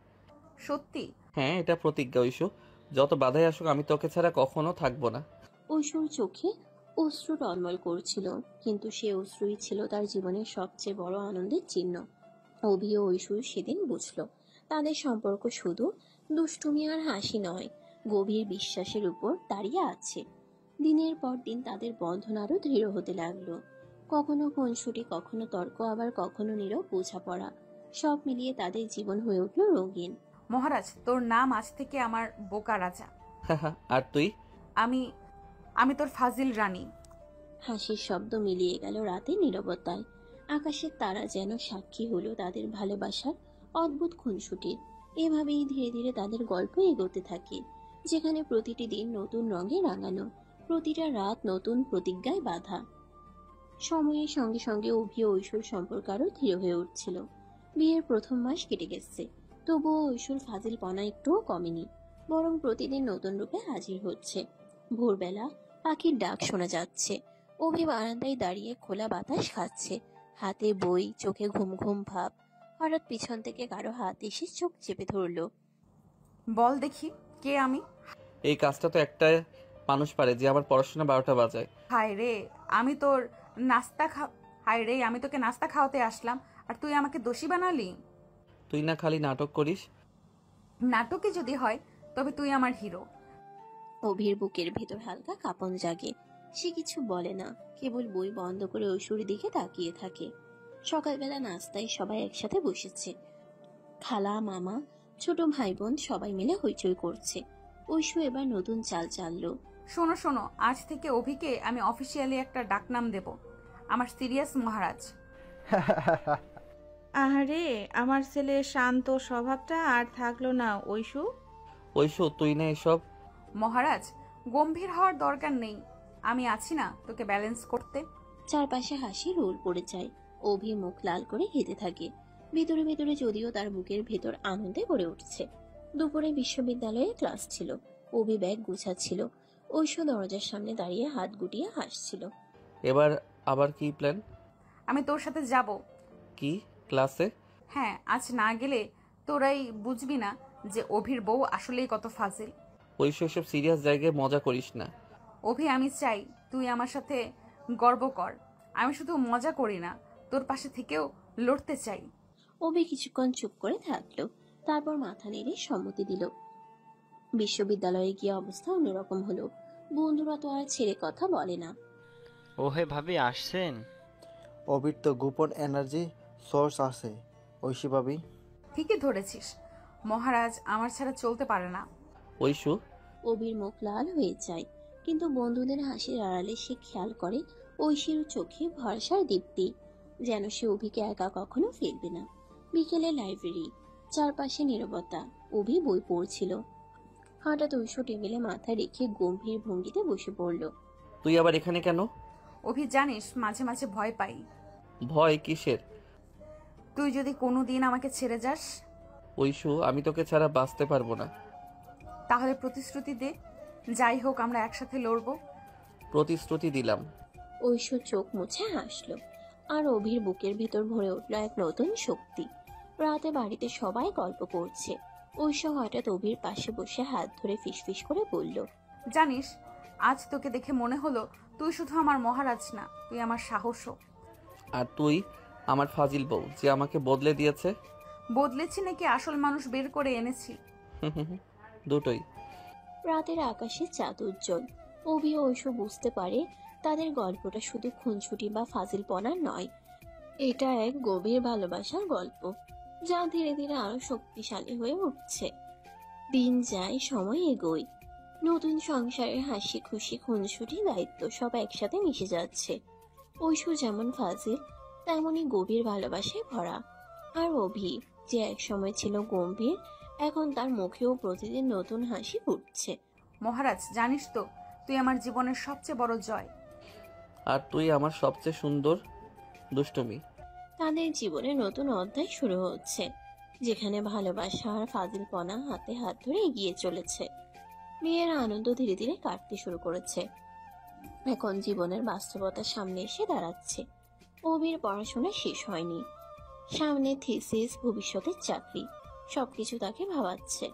সত্যি? হ্যাঁ, এটা প্রতিজ্ঞা ঐশু। যত বাধাই আসুক আমি তোকে ছাড়া কখনো থাকবো না। ঐশুর চোখে অশ্রু টলমল করছিল, কিন্তু সে অশ্রুই ছিল তার জীবনের সবচেয়ে বড় আনন্দের চিহ্ন। অভি ও ঐশু সেদিন বুঝল তাদের সম্পর্ক শুধু দুষ্টুমি আর হাসি নয়, গভীর বিশ্বাসের উপর দাঁড়িয়ে আছে। দিনের পর দিন তাদের বন্ধন আরো দৃঢ় হতে লাগলো। কখনো খুনসুটি, কখনো তর্ক, আবার কখনো নীরব বোঝাপড়া। সব মিলিয়ে তাদের জীবন হয়ে উঠল রঙিন। মহারাজ, তোর নাম আজ থেকে আমার বোকা রাজা। আর তুই? আমি তোর ফাজিল রানী। হাসির শব্দ মিলিয়ে গেল রাতের নীরবতায়। আকাশের তারা যেন সাক্ষী হলো তাদের ভালোবাসার অদ্ভুত খুনসুটির। এভাবেই ধীরে ধীরে তাদের গল্প এগোতে থাকে, যেখানে প্রতিটি দিন নতুন রঙে রাঙানো, প্রতিটা রাত নতুন প্রতিজ্ঞায় বাঁধা। সময়ের সঙ্গে সঙ্গে অভি ও ঐশ্বর সম্পর্ক আরো দৃঢ় হয়ে উঠছিল। বিয়ের প্রথম মাস কেটে গেছে, তবুও ঐশ্বর ফাজিলপনা একটুও কমেনি, বরং প্রতিদিন নতুন রূপে হাজির হচ্ছে। ভোরবেলা পাখির ডাক শোনা যাচ্ছে। অভি বারান্দায় দাঁড়িয়ে খোলা বাতাস খাচ্ছে, হাতে বই, চোখে ঘুম ঘুম ভাব। হঠাৎ পিছন থেকে কারো হাত এসে চোখ চেপে ধরলো। বল দেখি, কে আমি? এই কাজটা তো একটা মানুষ পারে যে আমার পড়াশোনা 12টা বাজায়। হায় রে, আমি তোকে নাস্তা খাওয়াতে আসলাম, আর তুই আমাকে দোষী বানালি। তুই না খালি নাটক করিস। নাটকে যদি হয় তবে তুই আমার হিরো। অভির বুকের ভেতর হালকা কাঁপন জাগে। সে কিছু বলে না, কেবল বই বন্ধ করে ঐশ্বর দিকে তাকিয়ে থাকে। সকালবেলা নাস্তায় সবাই একসাথে বসেছে। খালা, মামা, ছোট ভাই বোন সবাই মিলে হইচই করছে। ঐশু এবার নতুন চাল চাললো। শোনো শোনো, আজ থেকে অভিকে আমি অফিসিয়ালি একটা ডাকনাম দেব, আমার সিরিয়াস মহারাজ। আহারে, আমার ছেলে শান্ত স্বভাবটা আর থাকলো না। ঐশু, তুই না এসব? মহারাজ, গম্ভীর হওয়ার দরকার নেই, আমি আছি না তোকে ব্যালেন্স করতে। চারপাশে হাসি রোল পড়ে যায়। অভি মুখ লাল করে হেঁটে থাকে। ভিতরে ভিতরে যদিও তার বুকের ভেতর আনন্দে ভরে উঠছে। দুপুরে বিশ্ববিদ্যালয়ে ক্লাস ছিল। অভি ব্যাগ গুছাচ্ছিল। ঐশী দরজার সামনে দাঁড়িয়ে হাত গুটিয়ে হাসছিল। এবার আবার কি প্ল্যান? আমি তোর সাথে যাব। কি ক্লাসে? হ্যাঁ, আজ না গেলে তোরাই বুঝবি না যে অভির বউ আসলেই কত ফাজিল। ওই সব সিরিয়াস জায়গায় মজা করিস না। অভি, আমি চাই তুই আমার সাথে গর্ব কর। আমি শুধু মজা করি না, তোর পাশে থেকেও লড়তে চাই। অভি কিছুক্ষণ চুপ করে থাকলো, তারপর মাথা নেড়ে সম্মতি দিল। বিশ্ববিদ্যালয়ে গিয়ে অবস্থা অন্যরকম হলো। বন্ধুরা তো আর ছেড়ে কথা বলে না। ওহে ভাবি আসছেন? অবির তো গোপন এনার্জি সোর্স আছে ঐশী ভাবি। ঠিকই ধরেছিস, মহারাজ আমার ছাড়া চলতে পারে না। ঐশু? অবির মুখ লাল হয়ে যায়, কিন্তু বন্ধুদের হাসির আড়ালে সে খেয়াল করে ঐশীর চোখে ভরসার দীপ্তি, যেন সে অভিকে একা কখনো ফেলবে না। বিকেলে লাইব্রেরি, চারপাশে নীরবতা। অভি বই পড়ছিল। হঠাৎ ঐশী টেবিলে মাথা রেখে গম্ভীর ভঙ্গিতে বসে পড়ল। তুই আবার এখানে কেন? অভি, জানিস মাঝে মাঝে ভয় পাই। ভয় কিসের? তুই যদি কোনোদিন আমাকে ছেড়ে যাস। ঐশু, আমি তোকে ছাড়া বাঁচতে পারবো না। তাহলে প্রতিশ্রুতি দে, যাই হোক আমরা একসাথে লড়বো। প্রতিশ্রুতি দিলাম। ঐশী চোখ মুছে হাসলো, আর অভির বুকের ভিতর ভরে উঠল এক নতুন শক্তি। রাতে বাড়িতে সবাই গল্প করছে। ঐশী হঠাৎ অভির পাশে বসে হাত ধরে ফিসফিস করে বলল, জানিস আজ তোকে দেখে মনে হলো তুই শুধু আমার মহারাজ না, তুই আমার সাহসও। আর তুই আমার ফাজিল বউ, যে আমাকে বদলে দিয়েছে। বদলেছি নাকি আসল মানুষ বের করে এনেছি? দুটোই। রাতের আকাশে চাঁদ উজ্জ্বল। অভি ও ঐশী বুঝতে পারে তাদের গল্পটা শুধু খুনছুটি বা ফাজিলপনার নয়, এটা এক গভীর ভালোবাসার গল্প, যা ধীরে ধীরে আরো শক্তিশালী হয়ে উঠছে। দিন যায়, সময় এগোয়। নতুন সংসারের হাসি খুশি, খুনছুটি, দায়িত্ব সব একসাথে মিশে যাচ্ছে। ঐশী যেমন ফাজিল, তেমনই গভীর ভালোবাসায় ভরা। আর অভি, যে একসময় ছিল গম্ভীর, এখন তার মুখেও প্রতিদিন নতুন হাসি ফুটছে। মহারাজ, জানিস তো তুই আমার জীবনের সবচেয়ে বড় জয়। আর তুই আমার সবচেয়ে সুন্দর দুষ্টুমি। তাদের জীবনে নতুন অধ্যায় শুরু হচ্ছে, যেখানে ভালোবাসা আর ফাজিলপনা হাতে হাত ধরে এগিয়ে চলেছে। মেয়ের আনন্দ ধীরে ধীরে কাটতে শুরু করেছে। এখন জীবনের বাস্তবতার সামনে এসে দাঁড়াচ্ছে। অভির পড়াশোনা শেষ হয়নি, সামনে থিসিস, ভবিষ্যতের চাকরি, সবকিছু তাকে ভাবাচ্ছে।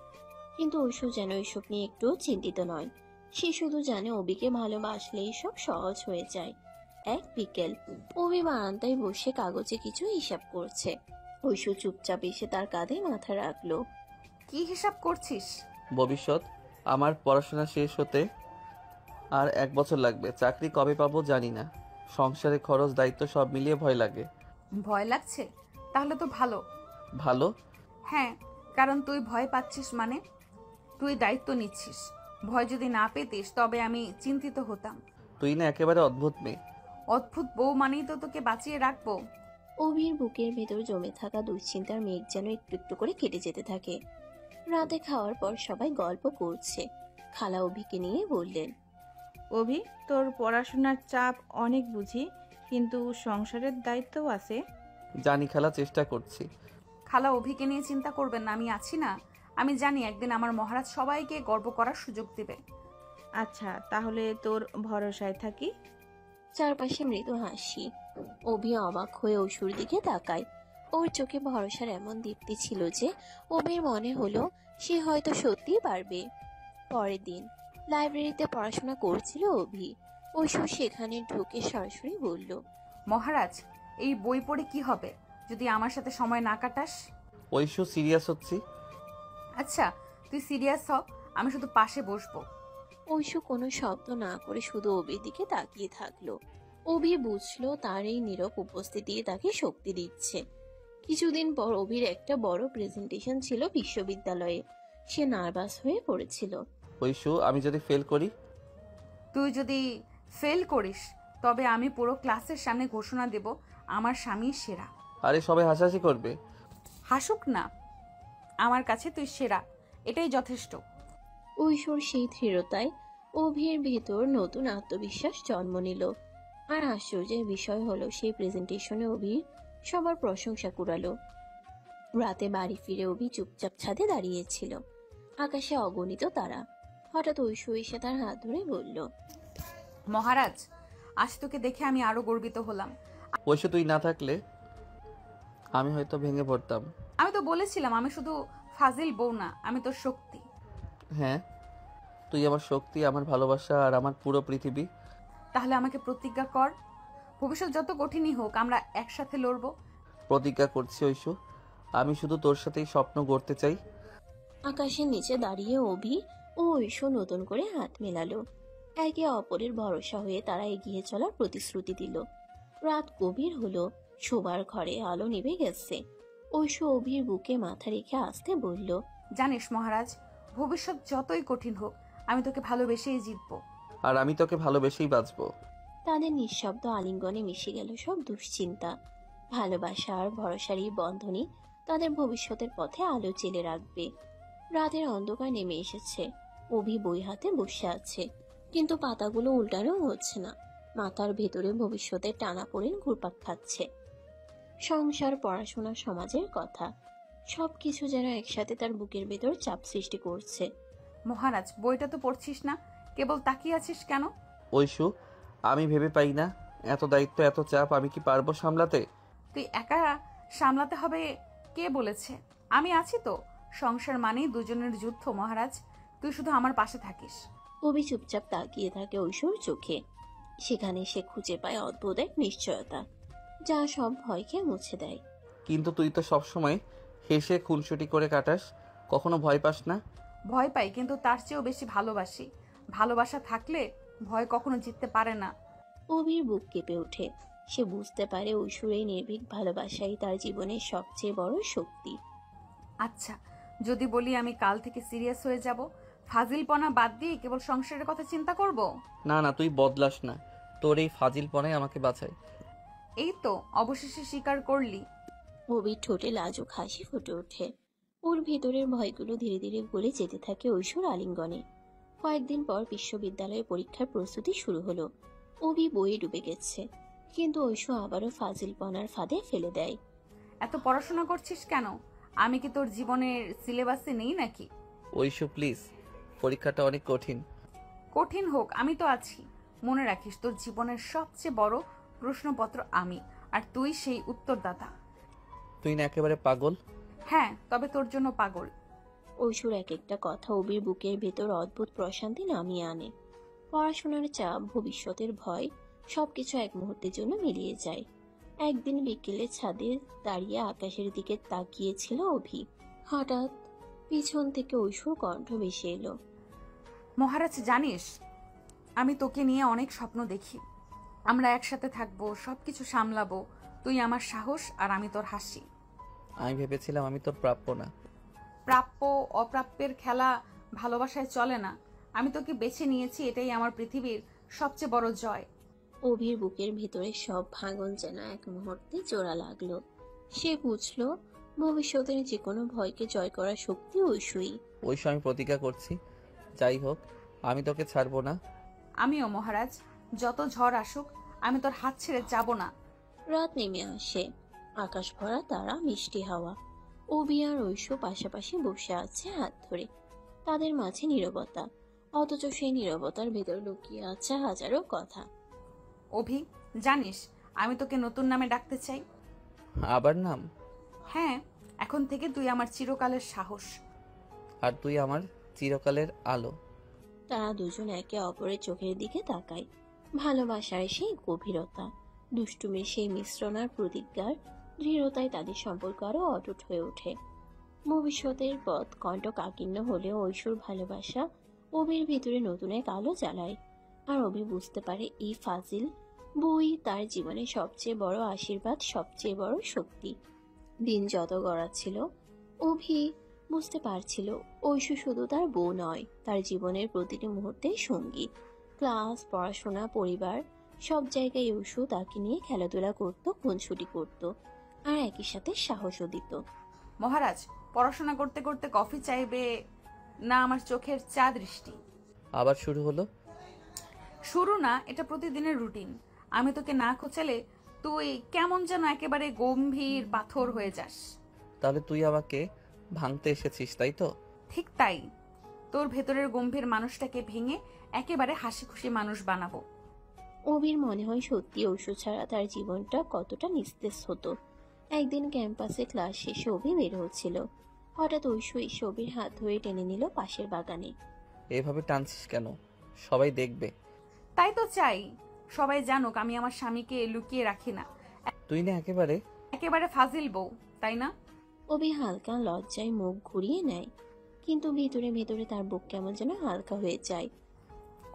কিন্তু ঐশী যেন এসব নিয়ে একটুও চিন্তিত নয়। সে শুধু জানে অভিকে ভালোবাসলেই সব সহজ হয়ে যায়। এক বিকেল, অভি বারান্দায় বসে কাগজে কিছু হিসাব করছে। ঐশী চুপচাপ এসে তার কাঁধে মাথা রাখলো। কি হিসাব করছিস? ভবিষ্যৎ। আমার পড়াশোনা শেষ হতে আর 1 বছর লাগবে। চাকরি কবে পাবো জানি না। সংসারে খরচ, দায়িত্ব সব মিলিয়ে ভয় লাগে। ভয় লাগছে? তাহলে তো ভালো। ভালো? হ্যাঁ, কারণ তুই ভয় পাচ্ছিস মানে তুই দায়িত্ব নিচ্ছিস। ভয় যদি না পেতিস তবে আমি চিন্তিত হতাম। তুই না একেবারে অদ্ভুত মেয়ে। অদ্ভুত বউ মানেই তো তোকে বাঁচিয়ে রাখবো। অভির বুকের ভেতর জমে থাকা দুশ্চিন্তার মেঘ যেন একটু একটু করে কেটে যেতে থাকে। রাতে খাওয়ার পর সবাই গল্প করছে। খালা অভিকে নিয়ে বললেন, অভি, তোর পড়াশোনার চাপ অনেক বুঝি, কিন্তু সংসারের দায়িত্বও আছে। জানি খালা, চেষ্টা করছি। খালা, অভিকে নিয়ে চিন্তা করবেন না, আমি আছি না। আমি জানি একদিন আমার মহারাজ সবাইকে গর্ব করার সুযোগ দিবে। আচ্ছা, তাহলে তোর ভরসায় থাকি। চারপাশে মৃদু হাসি। অভি অবাক হয়ে ঐশীর দিকে তাকায়। ওর চোখে ভরসার এমন দীপ্তি ছিল যে অভির মনে হলো সে হয়তো সত্যি পারবে। পরের দিন লাইব্রেরিতে পড়াশোনা করছিল অভি। ঐশী সেখানে ঢুকে সরাসরি বলল, মহারাজ, এই বই পড়ে কি হবে যদি আমার সাথে সময় না কাটাস? ঐশু, সিরিয়াস হচ্ছি। আচ্ছা, তুই সিরিয়াস হ, আমি শুধু পাশে বসবো। ঐশী কোনো শব্দ না করে শুধু অভির দিকে তাকিয়ে থাকলো। অভি বুঝলো তার এই নীরব উপস্থিতি তাকে শক্তি দিচ্ছে। কিছুদিন পর অভির একটা বড় প্রেজেন্টেশন ছিল বিশ্ববিদ্যালয়ে। সে নার্ভাস হয়ে পড়েছিল। ঐশু, আমি যদি ফেল করি? তুই যদি ফেল করিস তবে আমি পুরো ক্লাসের সামনে ঘোষণা দেব আমার স্বামী সেরা। আরে সবাই হাসাহাসি করবে। হাসুক না, আমার কাছে তুই সেরা, এটাই যথেষ্ট। ঐশীর সেই দৃঢ়তায় অভির ভেতর নতুন আত্মবিশ্বাস জন্ম নিল। আর আশ্চর্যের বিষয় হলো সেই প্রেজেন্টেশনে অভির সবার প্রশংসা কুড়ালো। রাতে বাড়ি ফিরে অভি চুপচাপ ছাদে দাঁড়িয়েছিল। আকাশে অগণিত তারা। হঠাৎ ঐশু এসে তার হাত ধরে বলল, মহারাজ, আজ তোকে দেখে আমি আরো গর্বিত হলাম। ঐশু তুই না থাকলে আমি হয়তো ভেঙে পড়তাম। আমি তো বলেছিলাম আমি শুধু ফাজিল বউ না, আমি তোর শক্তি। হ্যাঁ, তুই আমার শক্তি, আমার ভালোবাসা আর আমার পুরো পৃথিবী। তাহলে আমাকে প্রতিজ্ঞা কর, ভবিষ্যৎ যত কঠিনই হোক আমরা একসাথে লড়বো। প্রতিজ্ঞা করছি ঐশু, আমি শুধু তোর সাথেই স্বপ্ন গড়তে চাই। আকাশের নিচে দাঁড়িয়ে অভি ও ঐশু নতুন করে হাত মেলালো। একে অপরের ভরসা হয়ে তারা এগিয়ে চলার প্রতিশ্রুতি দিল। রাত গভীর হলো, শোবার ঘরে আলো নিভে গেছে। ঐশু অভির বুকে মাথা রেখে আসতে বলল, জানিস মহারাজ, ভবিষ্যৎ যতই কঠিন হোক আমি তোকে ভালোবেসেই জিতবো। আর আমি তোকে ভালোবেসেই বাঁচবো। তাদের নিঃশব্দ আলিঙ্গনে মিশে গেল সব দুশ্চিন্তা। ভালোবাসা আর ভরসার এই বন্ধনই তাদের ভবিষ্যতের পথে আলো জেলে রাখবে। রাতের অন্ধকার নেমে এসেছে। অভি বই হাতে বসে আছে, কিন্তু পাতাগুলো উল্টানো হচ্ছে না। মাথার ভেতরে ভবিষ্যতের টানাপোড়েন ঘুরপাক খাচ্ছে। সংসার, পড়াশোনা, সমাজের কথা সবকিছু যেন একসাথে তার বুকের ভেতর চাপ সৃষ্টি করছে। মহারাজ, বইটা তো পড়ছিস না, কেবল তাকিয়ে আছিস কেন? ঐশু, আমি ভেবে পাই না, এত দায়িত্ব, এত চাপ আমি কি পারবো সামলাতে? তুই একা সামলাতে হবে কে বলেছে? আমি আছি তো। সংসার মানেই দুজনের যুদ্ধ মহারাজ, তুই শুধু আমার পাশে থাকিস। অভি চুপচাপ তাকিয়ে থাকে ঐশুর চোখে। সেখানে সে খুঁজে পায় অদ্ভুত এক নিশ্চয়তা, যা সব ভয়কে মুছে দেয়। কিন্তু তুই তো সবসময় হেসে খুনসুটি করে কাটাস, কখনো ভয় পাস না? ভয় পাই, কিন্তু তার চেয়েও বেশি ভালোবাসি। ভালোবাসা থাকলে ভয় কখনো জিততে পারে না। অভির বুক কেঁপে ওঠে। সে বুঝতে পারে ঐশুর এই নির্ভীক ভালোবাসাই তার জীবনের সবচেয়ে বড় শক্তি। আচ্ছা, যদি বলি আমি কাল থেকে সিরিয়াস হয়ে যাব, ফাজিলপনা বাদ দিয়ে কেবল সংসারের কথা চিন্তা করব? না না, তুই বদলাস না, তোর এই ফাজিলপনাই আমাকে বাঁচায়। এই তো অবশেষে স্বীকার করলি। অভির ঠোঁটে লাজুক হাসি ফুটে ওঠে। ওর ভেতরের ভয়গুলো ধীরে ধীরে গলে যেতে থাকে ঐশুর আলিঙ্গনে। কয়েকদিন পর বিশ্ববিদ্যালয়ের পরীক্ষার প্রস্তুতি শুরু হলো। অভি বইয়ে ডুবে গেছে, কিন্তু ঐশু আবারও ফাজিলপনার ফাঁদে ফেলে দেয়। এত পড়াশোনা করছিস কেন? আমি কি তোর জীবনের সিলেবাসে নেই নাকি? ঐশু প্লিজ, পরীক্ষাটা অনেক কঠিন। কঠিন হোক, আমি তো আছি। মনে রাখিস, তোর জীবনের সবচেয়ে বড় প্রশ্নপত্র আমি, আর তুই সেই উত্তরদাতা। তুই না একেবারে পাগল? হ্যাঁ, তবে তোর জন্য পাগল। ঐশুর এক একটা কথা অভির বুকের ভেতর অদ্ভুত প্রশান্তি নামিয়ে আনে। পড়াশোনার চাপ, ভবিষ্যতের ভয়, সবকিছু এক মুহূর্তের জন্য মিলিয়ে যায়। একদিন বিকেলে ছাদে দাঁড়িয়ে আকাশের দিকে তাকিয়েছিল অভি। হঠাৎ পিছন থেকে ঐশুর কণ্ঠ ভেসে এলো, মহারাজ জানিস, আমি তোকে নিয়ে অনেক স্বপ্ন দেখি। আমরা একসাথে থাকবো, সবকিছু সামলাবো। তুই আমার সাহস আর আমি তোর হাসি। আমি ভেবেছিলাম আমি তোর প্রাপ্য না। প্রাপ্য অপ্রাপ্যের খেলা ভালোবাসায় চলে না। আমি তোকে বেছে নিয়েছি, এটাই আমার পৃথিবীর সবচেয়ে বড় জয়। অভির বুকের ভেতরে সব ভাঙন যেন এক মুহূর্তে জোড়া লাগলো। সে বুঝলো ভবিষ্যতের যে কোনো ভয়কে জয় করার শক্তি ঐশুই। ঐশু, আমি প্রতিজ্ঞা করছি, যাই হোক আমি তোকে ছাড়বো না। আমিও মহারাজ, যত ঝড় আসুক আমি তোর হাত ছেড়ে যাব না। রাত নেমে আসে, আকাশ ভরা তারা, মিষ্টি হাওয়া। অভি আর ঐশু পাশাপাশি বসে আছে হাত ধরে। তাদের মাঝে নীরবতা, অথচ সেই নীরবতার ভেতর লুকিয়ে আছে হাজারো কথা। অভি, জানিস আমি তোকে নতুন নামে ডাকতে চাই। আবার নাম? হ্যাঁ, এখন থেকে তুই আমার চিরকালের সাহস। আর তুই আমার চিরকালের আলো। তারা দুজন একে অপরের চোখের দিকে তাকায়। ভালোবাসার সেই গভীরতা, দুষ্টুমির সেই মিশ্রণ আর প্রতিজ্ঞার দৃঢ়তায় তাদের সম্পর্ক আরো অটুট হয়ে ওঠে। ভবিষ্যতের পথ কণ্টকাকীর্ণ হলেও ঐশুর ভালোবাসা অভির ভিতরে নতুন এক আলো জ্বালায়। আর অভি বুঝতে পারে এই ফাজিল বই তার জীবনে সবচেয়ে বড় আশীর্বাদ, সবচেয়ে বড় শক্তি। দিন যত গড়াচ্ছিল অভি বুঝতে পারছিল ঐশু শুধু তার বউ নয়, তার জীবনের প্রতিটি মুহূর্তের সঙ্গী। ক্লাস, পড়াশোনা, পরিবার, সব জায়গায় ঐশু তাকে নিয়ে খেলাধুলা করত, খুনসুটি করত, আর একই সাথে সাহসও দিত। মহারাজ, পড়াশোনা করতে করতে কফি চাইবে না আমার চোখের চা দৃষ্টি? আবার শুরু হলো? শুরু না, এটা প্রতিদিনের রুটিন। আমি তোকে না খোঁচালে তুই কেমন যেন একেবারে গম্ভীর পাথর হয়ে যাস। তাহলে তুই আমাকে ভাঙতে এসেছিস, তাই তো? ঠিক তাই, তোর ভেতরের গম্ভীর মানুষটাকে ভেঙে একেবারে হাসি খুশি মানুষ বানাবো। অভির মনে হয় সত্যি ঐশু ছাড়া তার জীবনটা কতটা নিস্তেজ হতো। একদিন ক্যাম্পাসে ক্লাস শেষে অভি বের হচ্ছিল। হঠাৎ ঐশু এসে অভির হাত ধরে টেনে নিল পাশের বাগানে। এভাবে টানছিস কেন? সবাই দেখবে। তাই তো চাই সবাই জানুক আমি আমার স্বামীকে লুকিয়ে রাখি না। তুই না একেবারে ফাজিল বউ, তাই না? অভি হালকা লজ্জায় মুখ ঘুরিয়ে নেয়, কিন্তু ভিতরে ভিতরে তার বুক কেমন যেন হালকা হয়ে যায়।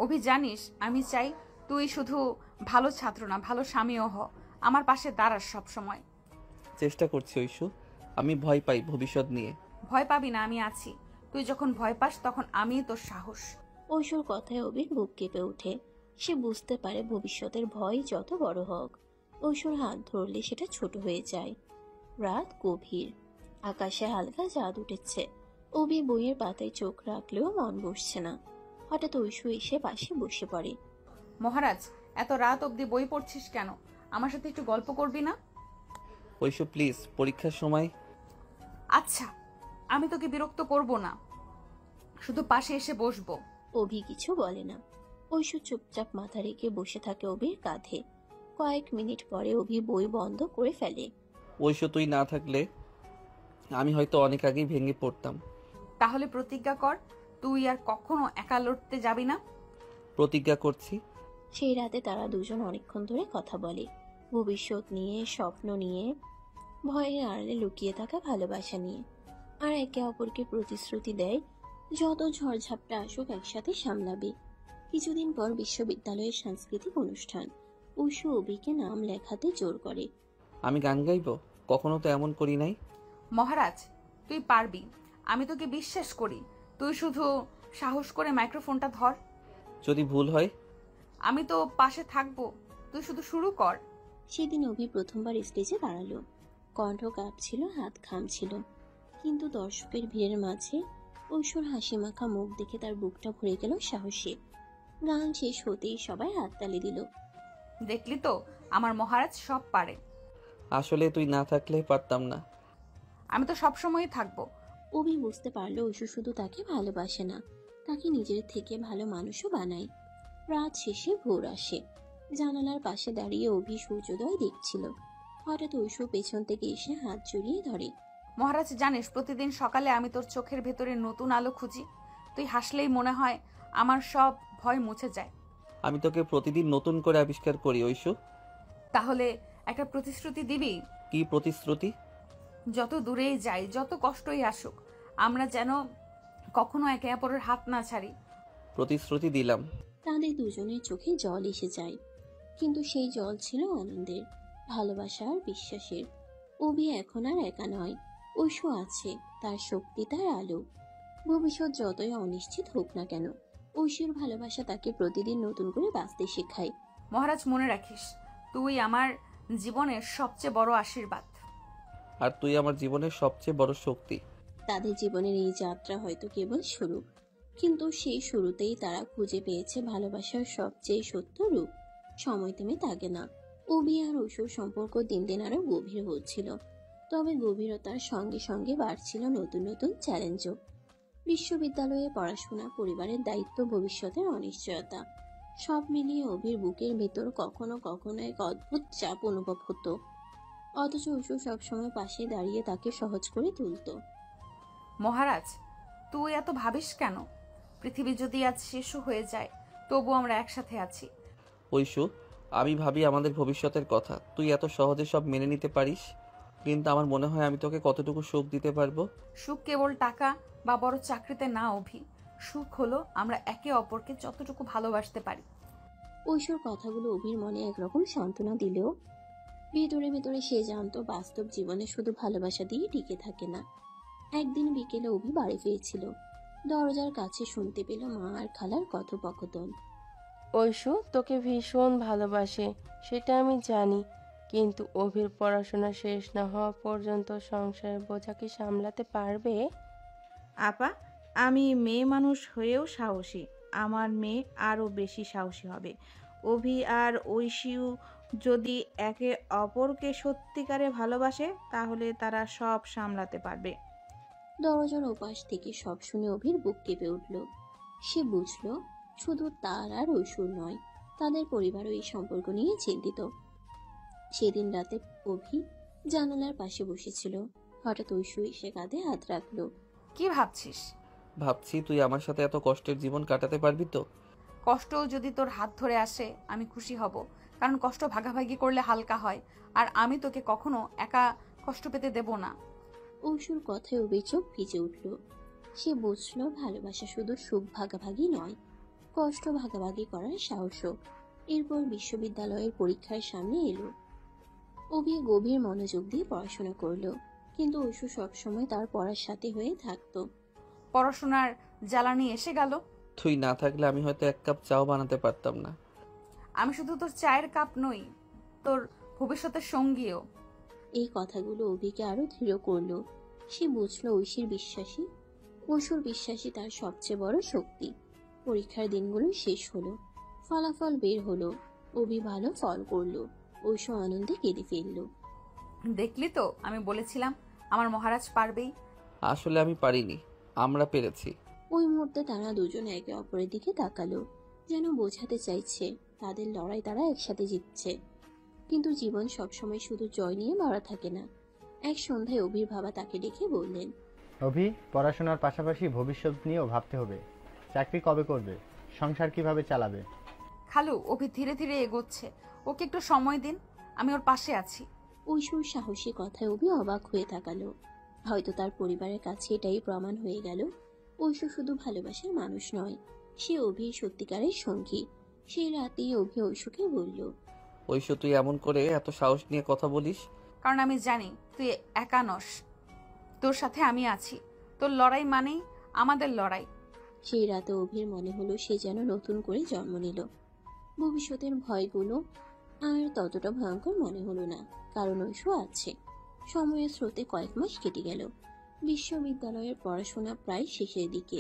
অভি, জানিস আমি চাই তুই শুধু ভালো ছাত্র না, ভালো স্বামীও হ। আমার পাশে দাঁড়াস সব সময়। চেষ্টা করছি ঐশু, আমি ভয় পাই ভবিষ্যৎ নিয়ে। ভয় পাবি না, আমি আছি। তুই যখন ভয় পাস তখন আমি তোর সাহস। ঐশুর কথায় অভির বুক কেঁপে ওঠে। সে বুঝতে পারে ভবিষ্যতের ভয় যত বড় হোক, ঐশুর হাত ধরলে সেটা ছোট হয়ে যায়। রাত গভীর, আকাশে হালকা চাঁদ উঠেছে। অভি বইয়ের পাতায় চোখ রাখলেও মন বসছে না। হঠাৎ ঐশু এসে পাশে বসে পড়ে। মহারাজ, এত রাত অবধি বই পড়ছিস কেন? আমার সাথে একটু গল্প করবি না? ঐশু প্লিজ, পরীক্ষার সময়। আচ্ছা, আমি তোকে বিরক্ত করব না, শুধু পাশে এসে বসবো। অভি কিছু বলে না। ঐশু চুপচাপ মাথা রেখে বসে থাকে অভির কাঁধে। কয়েক মিনিট পরে অভি বই বন্ধ করে ফেলে। ঐশু তুই না থাকলে আমি হয়তো অনেক আগেই ভেঙে পড়তাম। তাহলে প্রতিজ্ঞা কর তুই আর কখনো একা লড়তে যাবি না। প্রতিজ্ঞা করছি। সেই রাতে তারা দুজন অনেকক্ষণ ধরে কথা বলে, ভবিষ্যৎ নিয়ে, স্বপ্ন নিয়ে, ভয়ের আড়ালে লুকিয়ে থাকা ভালোবাসা নিয়ে। আর একে অপরকে প্রতিশ্রুতি দেয় যত ঝড়ঝাপটা আসুক একসাথে সামলাবে। কিছুদিন পর বিশ্ববিদ্যালয়ের সাংস্কৃতিক অনুষ্ঠান। ঐশু অভিকে নাম লেখাতে জোর করে। আমি গান গাইবো? কখনো তো এমন করি নাই। মহারাজ, তুই পারবি, আমি তোকে বিশ্বাস করি। তুই শুধু সাহস করে মাইক্রোফোনটা ধর। যদি ভুল হয়? আমি তো পাশে থাকবো, তুই শুধু শুরু কর। সেদিন অভি প্রথমবার স্টেজে দাঁড়ালো। কণ্ঠ কাঁপছিল, হাত ঘামছিল, কিন্তু দর্শকের ভিড়ের মাঝে ঐশ্বর হাসি মাখা মুখ দেখে তার বুকটা ভরে গেল সাহসে। গান শেষ হতেই সবাই হাততালি দিল। দেখলি তো, আমার মহারাজ সব পারে। আসলে তুই না থাকলে পারতাম না। আমি তো সবসময়ই থাকবো। অভি বুঝতে পারলো ঐশু শুধু তাকে ভালোবাসে না, তাকে নিজের থেকে ভালো মানুষও বানায়। রাত শেষে ভোর আসে। জানালার পাশে দাঁড়িয়ে অভি সূর্যোদয় দেখছিল। হঠাৎ ঐশু পেছন থেকে এসে হাত জড়িয়ে ধরে। মহারাজ, জানিস প্রতিদিন সকালে আমি তোর চোখের ভেতরে নতুন আলো খুঁজি। তুই হাসলেই মনে হয় আমার সব ভয় মুছে যায়। আমি তোকে প্রতিদিন নতুন করে আবিষ্কার করি ঐশু। তাহলে একটা প্রতিশ্রুতি দিবি? কি প্রতিশ্রুতি? যত দূরেই যাই, যত কষ্টই আসুক, আমরা যেন কখনো একে অপরের হাত না ছাড়ি। প্রতিশ্রুতি দিলাম। তাদের দুজনের চোখে জল এসে যায়, কিন্তু সেই জল ছিল আনন্দের, ভালোবাসা আর বিশ্বাসের। অভি এখন আর একা নয়, ঐশু আছে, তার শক্তি, তার আলো। ভবিষ্যৎ যতই অনিশ্চিত হোক না কেন, ঐশুর ভালোবাসা তাকে প্রতিদিন নতুন করে বাঁচতে শেখায়। মহারাজ, মনে রাখিস, তুই আমার জীবনের সবচেয়ে বড় আশীর্বাদ। আর তুই আমার জীবনের সবচেয়ে বড় শক্তি। তাদের জীবনের এই যাত্রা হয়তো কেবল শুরু, কিন্তু সেই শুরুতেই তারা খুঁজে পেয়েছে ভালোবাসার সবচেয়ে সত্য রূপ। সময় থেমে থাকে না। অভি আর ঐশুর সম্পর্ক দিন দিন আরো গভীর হচ্ছিল, তবে গভীরতার সঙ্গে সঙ্গে বাড়ছিল নতুন নতুন চ্যালেঞ্জও। বিশ্ববিদ্যালয়ে পড়াশোনা, পরিবারের দায়িত্ব, ভবিষ্যতের অনিশ্চয়তা, সব মিলিয়ে অভির বুকের ভেতর কখনো কখনো এক অদ্ভুত চাপ অনুভব হতো। অথচ ঐশু সবসময় পাশে দাঁড়িয়ে তাকে সহজ করে তুলত। মহারাজ, তুই এত ভাবিস কেন? পৃথিবী যদি আজ শেষও হয়ে যায়, তবু আমরা একসাথে আছি। ঐশু, আমি ভাবি আমাদের ভবিষ্যতের কথা। তুই এত সহজে সব মেনে নিতে পারিস, কিন্তু আমার মনে হয় আমি তোকে কতটুকু সুখ দিতে পারবো। সুখ কেবল টাকা বা বড় চাকরিতে না অভি। সুখ হলো আমরা একে অপরকে যতটুকু ভালোবাসতে পারি। ঐশুর কথাগুলো অভির মনে একরকম সান্ত্বনা দিলেও ভেতরে ভেতরে সে জানতো বাস্তব জীবনে শুধু ভালোবাসা দিয়ে টিকে থাকে না। একদিন বিকেলে অভি বাড়ি ফিরছিল। দরজার কাছে শুনতে পেল মা আর খালার কথোপকথন। ঐশু তোকে ভীষণ ভালোবাসে, সেটা আমি জানি, কিন্তু অভির পড়াশোনা শেষ না হওয়া পর্যন্ত সংসারের বোঝা কি সামলাতে পারবে? আপা, আমি মেয়ে মানুষ হয়েও সাহসী। আমার মেয়ে আরও বেশি সাহসী হবে। অভি আর ঐশীও যদি একে অপরকে সত্যিকারে ভালোবাসে তাহলে তারা সব সামলাতে পারবে। দরজার ওপাশ থেকে সব শুনে অভির বুক কেঁপে উঠল। সে বুঝল শুধু তার আর ঐশ্বর নয়, তাদের পরিবারও এই সম্পর্ক নিয়ে চিন্তিত। সেদিন রাতে অভি জানালার পাশে বসেছিল। হঠাৎ ঐশু এসে কাঁধে হাত রাখলো। কি ভাবছিস? ভাবছি তুই আমার সাথে এত কষ্টের জীবন কাটাতে পারবি তো। কষ্ট যদি তোর হাত ধরে আসে আমি খুশি হব, কারণ কষ্ট ভাগাভাগি করলে হালকা হয়, আর আমি তোকে কখনো একা কষ্ট পেতে দেব না। ঐশুর কথায় অভি চোখ ভিজে উঠল। সে বুঝল ভালোবাসা শুধু সুখ ভাগাভাগি নয়, কষ্ট ভাগাভাগি করার সাহসও। এরপর বিশ্ববিদ্যালয়ের পরীক্ষার সামনে এলো। অভি গভীর মনোযোগ দিয়ে পড়াশোনা করলো, কিন্তু ঐশু সবসময় তার পড়ার সাথে হয়ে থাকতো। পড়াশোনার জ্বালানি এসে গেল। তুই না থাকলে আমি হয়তো এক কাপ চাও বানাতে পারতাম না। আমি শুধু তোর চায়ের কাপ নই, তোর ভবিষ্যতের সঙ্গীও। এই কথাগুলো অভিকে আরো দৃঢ় করলো। সে বুঝলো ঐশুর বিশ্বাসী তার সবচেয়ে বড় শক্তি। পরীক্ষার দিনগুলো শেষ হলো, ফলাফল বের হলো। অভি ভালো ফল করলো, ঐশু আনন্দে কেঁদে ফেললো। দেখলি তো, আমি বলেছিলাম আমার মহারাজ পারবেই। আসলে আমি পারিনি, আমরা পেরেছি। ওই মুহূর্তে তারা দুজনে একে অপরের দিকে তাকালো, যেন বোঝাতে চাইছে তাদের লড়াই তারা একসাথে জিতছে। কিন্তু জীবন সবসময় শুধু জয় নিয়ে ভরা থাকে না। এক সন্ধ্যায় অভির বাবা তাকে ডেকে বললেন, অভি, পড়াশোনার পাশাপাশি ভবিষ্যৎ নিয়েও ভাবতে হবে। চাকরি কবে করবে? সংসার কিভাবে চালাবে? খালু, অভি ধীরে ধীরে এগোচ্ছে, ওকে একটু সময় দিন, আমি ওর পাশে আছি। ঐশুর সাহসী কথায় অভি অবাক হয়ে তাকালো। হয়তো তার পরিবারের কাছে এটাই প্রমাণ হয়ে গেল, ঐশু শুধু ভালোবাসার মানুষ নয়, সে অভির সত্যিকারের সঙ্গী। সেই রাতেই অভি ঐশুকে বলল, ঐশু, তুই এমন করে এত সাহস নিয়ে কথা বলিস? কারণ আমি জানি তুই একা নস, তোর সাথে আমি আছি। তোর লড়াই মানেই আমাদের লড়াই। সেই রাতে অভির মনে হলো সে যেন নতুন করে জন্ম নিল। ভবিষ্যতের ভয়গুলো আর ততটা ভয়ঙ্কর মনে হলো না, কারণ ঐশু আছে। সময়ের স্রোতে কয়েক মাস কেটে গেল। বিশ্ববিদ্যালয়ের পড়াশোনা প্রায় শেষের দিকে।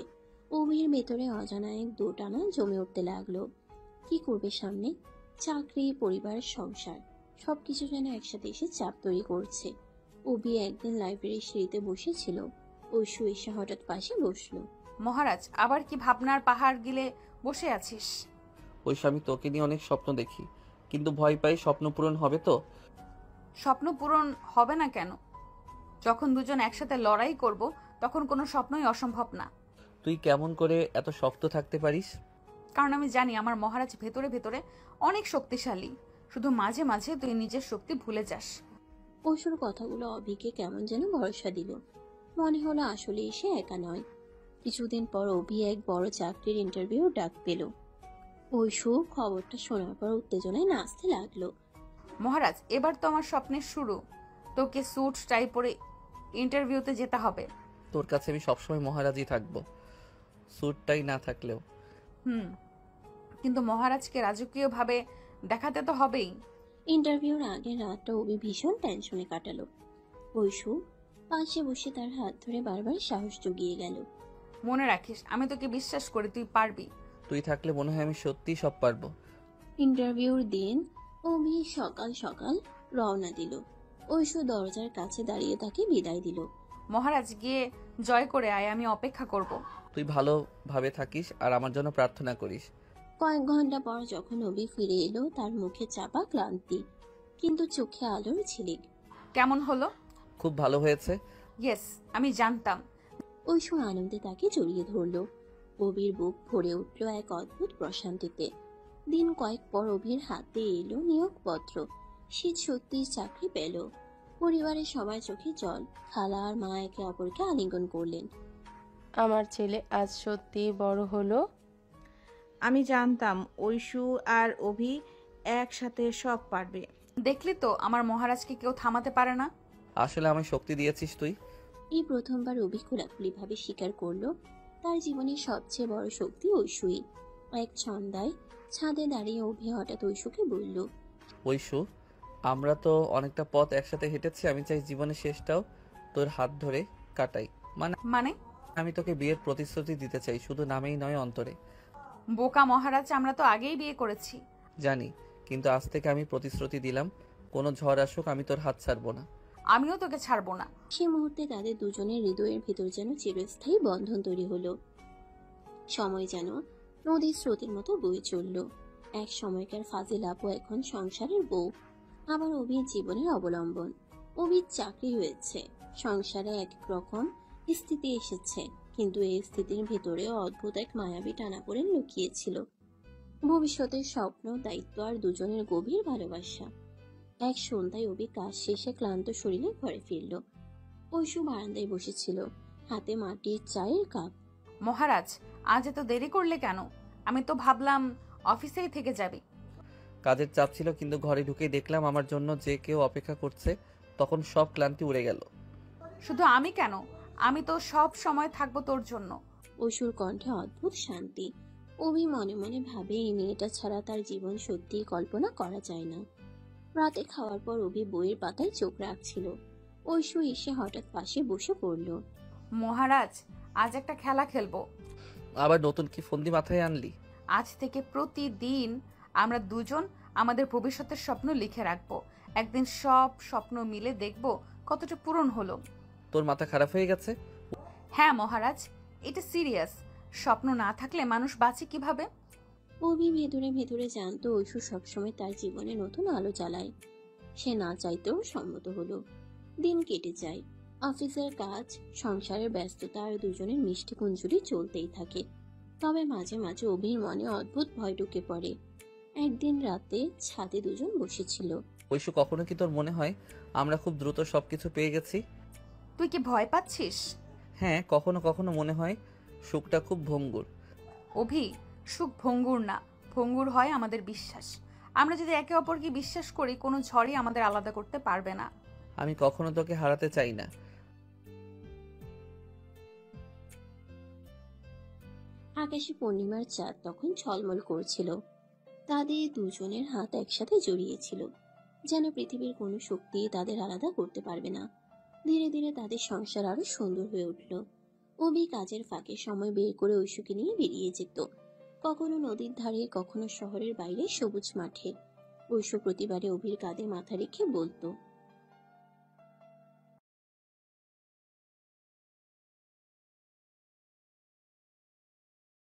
অভির ভেতরে অজানা এক দোটানা জমে উঠতে লাগলো। কি করবে সামনে? চাকরি, পরিবার, সংসার, সবকিছু যেন একসাথে এসে চাপ তৈরি করছে। অভি একদিন লাইব্রেরির সিঁড়িতে বসেছিল। ঐশু এসে হঠাৎ পাশে বসলো। মহারাজ, আবার কি ভাবনার পাহাড় গিলে বসে আছিস? ঐশু, আমি তোকে নিয়ে অনেক স্বপ্ন দেখি, কিন্তু ভয় পাই স্বপ্ন পূরণ হবে তো। স্বপ্ন পূরণ হবে না কেন? যখন দুজন একসাথে লড়াই করব তখন কোনো স্বপ্নই অসম্ভব না। তুই কেমন করে এত শক্ত থাকতে পারিস? কারণ আমি জানি আমার মহারাজ ভেতরে ভেতরে অনেক শক্তিশালী, শুধু মাঝে মাঝে তুই নিজের শক্তি ভুলে যাস। ঐশুর কথাগুলো অভিকে কেমন যেন ভরসা দিল। মনে হলো আসলে সে একা নয়। কিছুদিন পর অভি এক বড় চাকরির ইন্টারভিউ ডাক পেল। ঐশু খবরটা শোনার পর উত্তেজনায় নাচতে লাগলো। মহারাজ, এবার তো আমার স্বপ্নের শুরু, তোকে স্যুট টাই পরে ইন্টারভিউতে যেতে হবে। তোর কাছে আমি সবসময় মহারাজই থাকবো, স্যুটটাই না থাকলেও। কিন্তু মহারাজকে রাজকীয় ভাবে দেখাতে তো হবেই। ইন্টারভিউর আগের রাতটা অভি ভীষণ টেনশনে কাটালো। ঐশু পাশে বসে তার হাত ধরে বারবার সাহস জুগিয়ে গেল। মনে রাখিস, আমি তোকে বিশ্বাস করি, তুই পারবি। তুই থাকলে মনে হয় আমি সত্যিই সব পারবো। ইন্টারভিউর দিন অভি সকাল সকাল রওনা দিল। ঐশু দরজার কাছে দাঁড়িয়ে তাকে বিদায় দিল। মহারাজ, গিয়ে জয় করে আয়, আমি অপেক্ষা করব। তুই ভালোভাবে থাকিস আর আমার জন্য প্রার্থনা করিস। কয়েক ঘন্টা পর যখন অভি ফিরে এলো, তার মুখে চাপা ক্লান্তি, কিন্তু চোখে আলোর ঝিলিক। কেমন হলো? খুব ভালো হয়েছে। ইয়েস, আমি জানতাম। ঐশু আনন্দে তাকে জড়িয়ে ধরল। অভির বুক ভরে উঠল এক অদ্ভুত প্রশান্তিতে। দিন কয়েক পর অভির হাতে এলো নিয়োগপত্র। সে সত্যি চাকরি পেল। পরিবারের সবাই চোখে জল। খালা আর মা একে অপরকে আলিঙ্গন করলেন। আমার ছেলে আজ সত্যি বড় হলো। আমি জানতাম ঐশু আর অভি একসাথে সব পারবে। দেখলি তো, আমার মহারাজকে কেউ থামাতে পারে না। আসলে আমায় শক্তি দিয়েছিস তুই। এই প্রথমবার অভি খোলাখুলি ভাবে স্বীকার করলো তার জীবনের সবচেয়ে বড় শক্তি ঐশুই। এক সন্ধ্যায় ছাদে দাঁড়িয়ে অভি হঠাৎ ঐশুকে বলল, ঐশু, আমরা তো অনেকটা পথ একসাথে হেঁটেছি, আমি চাই জীবনের শেষটাও তোর হাত ধরে কাটাই। মানে মানে আমি তোকে বিয়ের প্রতিশ্রুতি দিতে চাই, শুধু নামেই নয়, অন্তরে। বোকা মহারাজ, আমরা তো আগেই বিয়ে করেছি। জানি, কিন্তু আজ থেকে আমি প্রতিশ্রুতি দিলাম, কোনো ঝড় আসুক আমি তোর হাত ছাড়বো না। আমিও তোকে ছাড়বো না। সে মুহূর্তে তাদের দুজনের হৃদয়ের ভেতর যেন চিরস্থায়ী বন্ধন তৈরি হলো। সময় যেন নদীর স্রোতের মতো বয়ে চলল। এক সময়কার ফাজিল আপু এখন সংসারের বউ, আবার অভির জীবনের অবলম্বন। অভির চাকরি হয়েছে, সংসারে এক রকম স্থিতি এসেছে, কিন্তু এই স্থিতির ভেতরে অদ্ভুত এক মায়াবী টানাপোড়েন লুকিয়েছিল। ভবিষ্যতের স্বপ্ন, দায়িত্ব আর দুজনের গভীর ভালোবাসা। এক সন্ধ্যায় অভি কাজ শেষে ক্লান্ত শরীরে ঘরে ফিরল। ঐশু বারান্দায় বসেছিল, হাতে মাটির চায়ের কাপ। মহারাজ, আজ এত দেরি করলে কেন? আমি তো ভাবলাম অফিসেই থেকে যাবি। কাজের চাপ ছিল, কিন্তু ঘরে ঢুকেই দেখলাম আমার জন্য যে কেউ অপেক্ষা করছে, তখন সব ক্লান্তি উড়ে গেল। শুধু আমি কেন, আমি তো সব সময় থাকবো তোর জন্য। ঐশুর কণ্ঠে অদ্ভুত শান্তি। অভি মনে মনে ভাবে এই মেয়েটা ছাড়া তার জীবন সত্যিই কল্পনা করা যায় না। রাতে খাওয়ার পর অভি বইয়ের পাতায় চোখ রাখছিল। ঐশু এসে হঠাৎ পাশে বসে পড়ল। মহারাজ, আজ একটা খেলা খেলবো। আবার নতুন কি ফন্দি মাথায় আনলি? আজ থেকে প্রতিদিন আমরা দুজন আমাদের ভবিষ্যতের স্বপ্ন লিখে রাখবো। একদিন সব স্বপ্ন মিলে দেখবো কতটা পূরণ হলো। তোর মাথা খারাপ হয়ে গেছে? হ্যাঁ মহারাজ, এটা সিরিয়াস। স্বপ্ন না থাকলে মানুষ বাঁচে কিভাবে? অভি ভেতরে ভেতরে জানতো ঐশু সবসময় তার জীবনে নতুন আলো জ্বালায়। সে না চাইতেও সম্মত হলো। দিন কেটে যায়, অফিসের কাজ, সংসারের ব্যস্ততা আর দুজনের মিষ্টি কুঞ্জুরি চলতেই থাকে। তবে মাঝে মাঝে অভির মনে অদ্ভুত ভয় ঢুকে পড়ে। একদিন রাতে ছাদে দুজন বসেছিল। ঐশু, কখনো কি তোর মনে হয় আমরা খুব দ্রুত সবকিছু পেয়ে গেছি? তুই কি ভয় পাচ্ছিস? হ্যাঁ, কখনো কখনো মনে হয় সুখটা খুব ভঙ্গুর। অভি, সুখ ভঙ্গুর না, ভঙ্গুর হয় আমাদের বিশ্বাস। আমরা যদি একে অপরকে বিশ্বাস করি, কোনো ঝড়ই আমাদের আলাদা করতে পারবে না। আমি কখনো তোকে হারাতে চাই না। আকাশে পূর্ণিমার চাঁদ তখন ঝলমল করছিল। তাদের দুজনের হাত একসাথে জড়িয়েছিল, যেন পৃথিবীর কোনো শক্তি তাদের আলাদা করতে পারবে না। ধীরে ধীরে তাদের সংসার আরো সুন্দর হয়ে উঠল। অভি কাজের ফাঁকে সময় বের করে ঐশুকে নিয়ে বেরিয়ে যেত, কখনো নদীর ধারে, কখনো শহরের বাইরে সবুজ মাঠে। ঐশু প্রতিবারে অভির কাঁধে মাথা রেখে বলতো,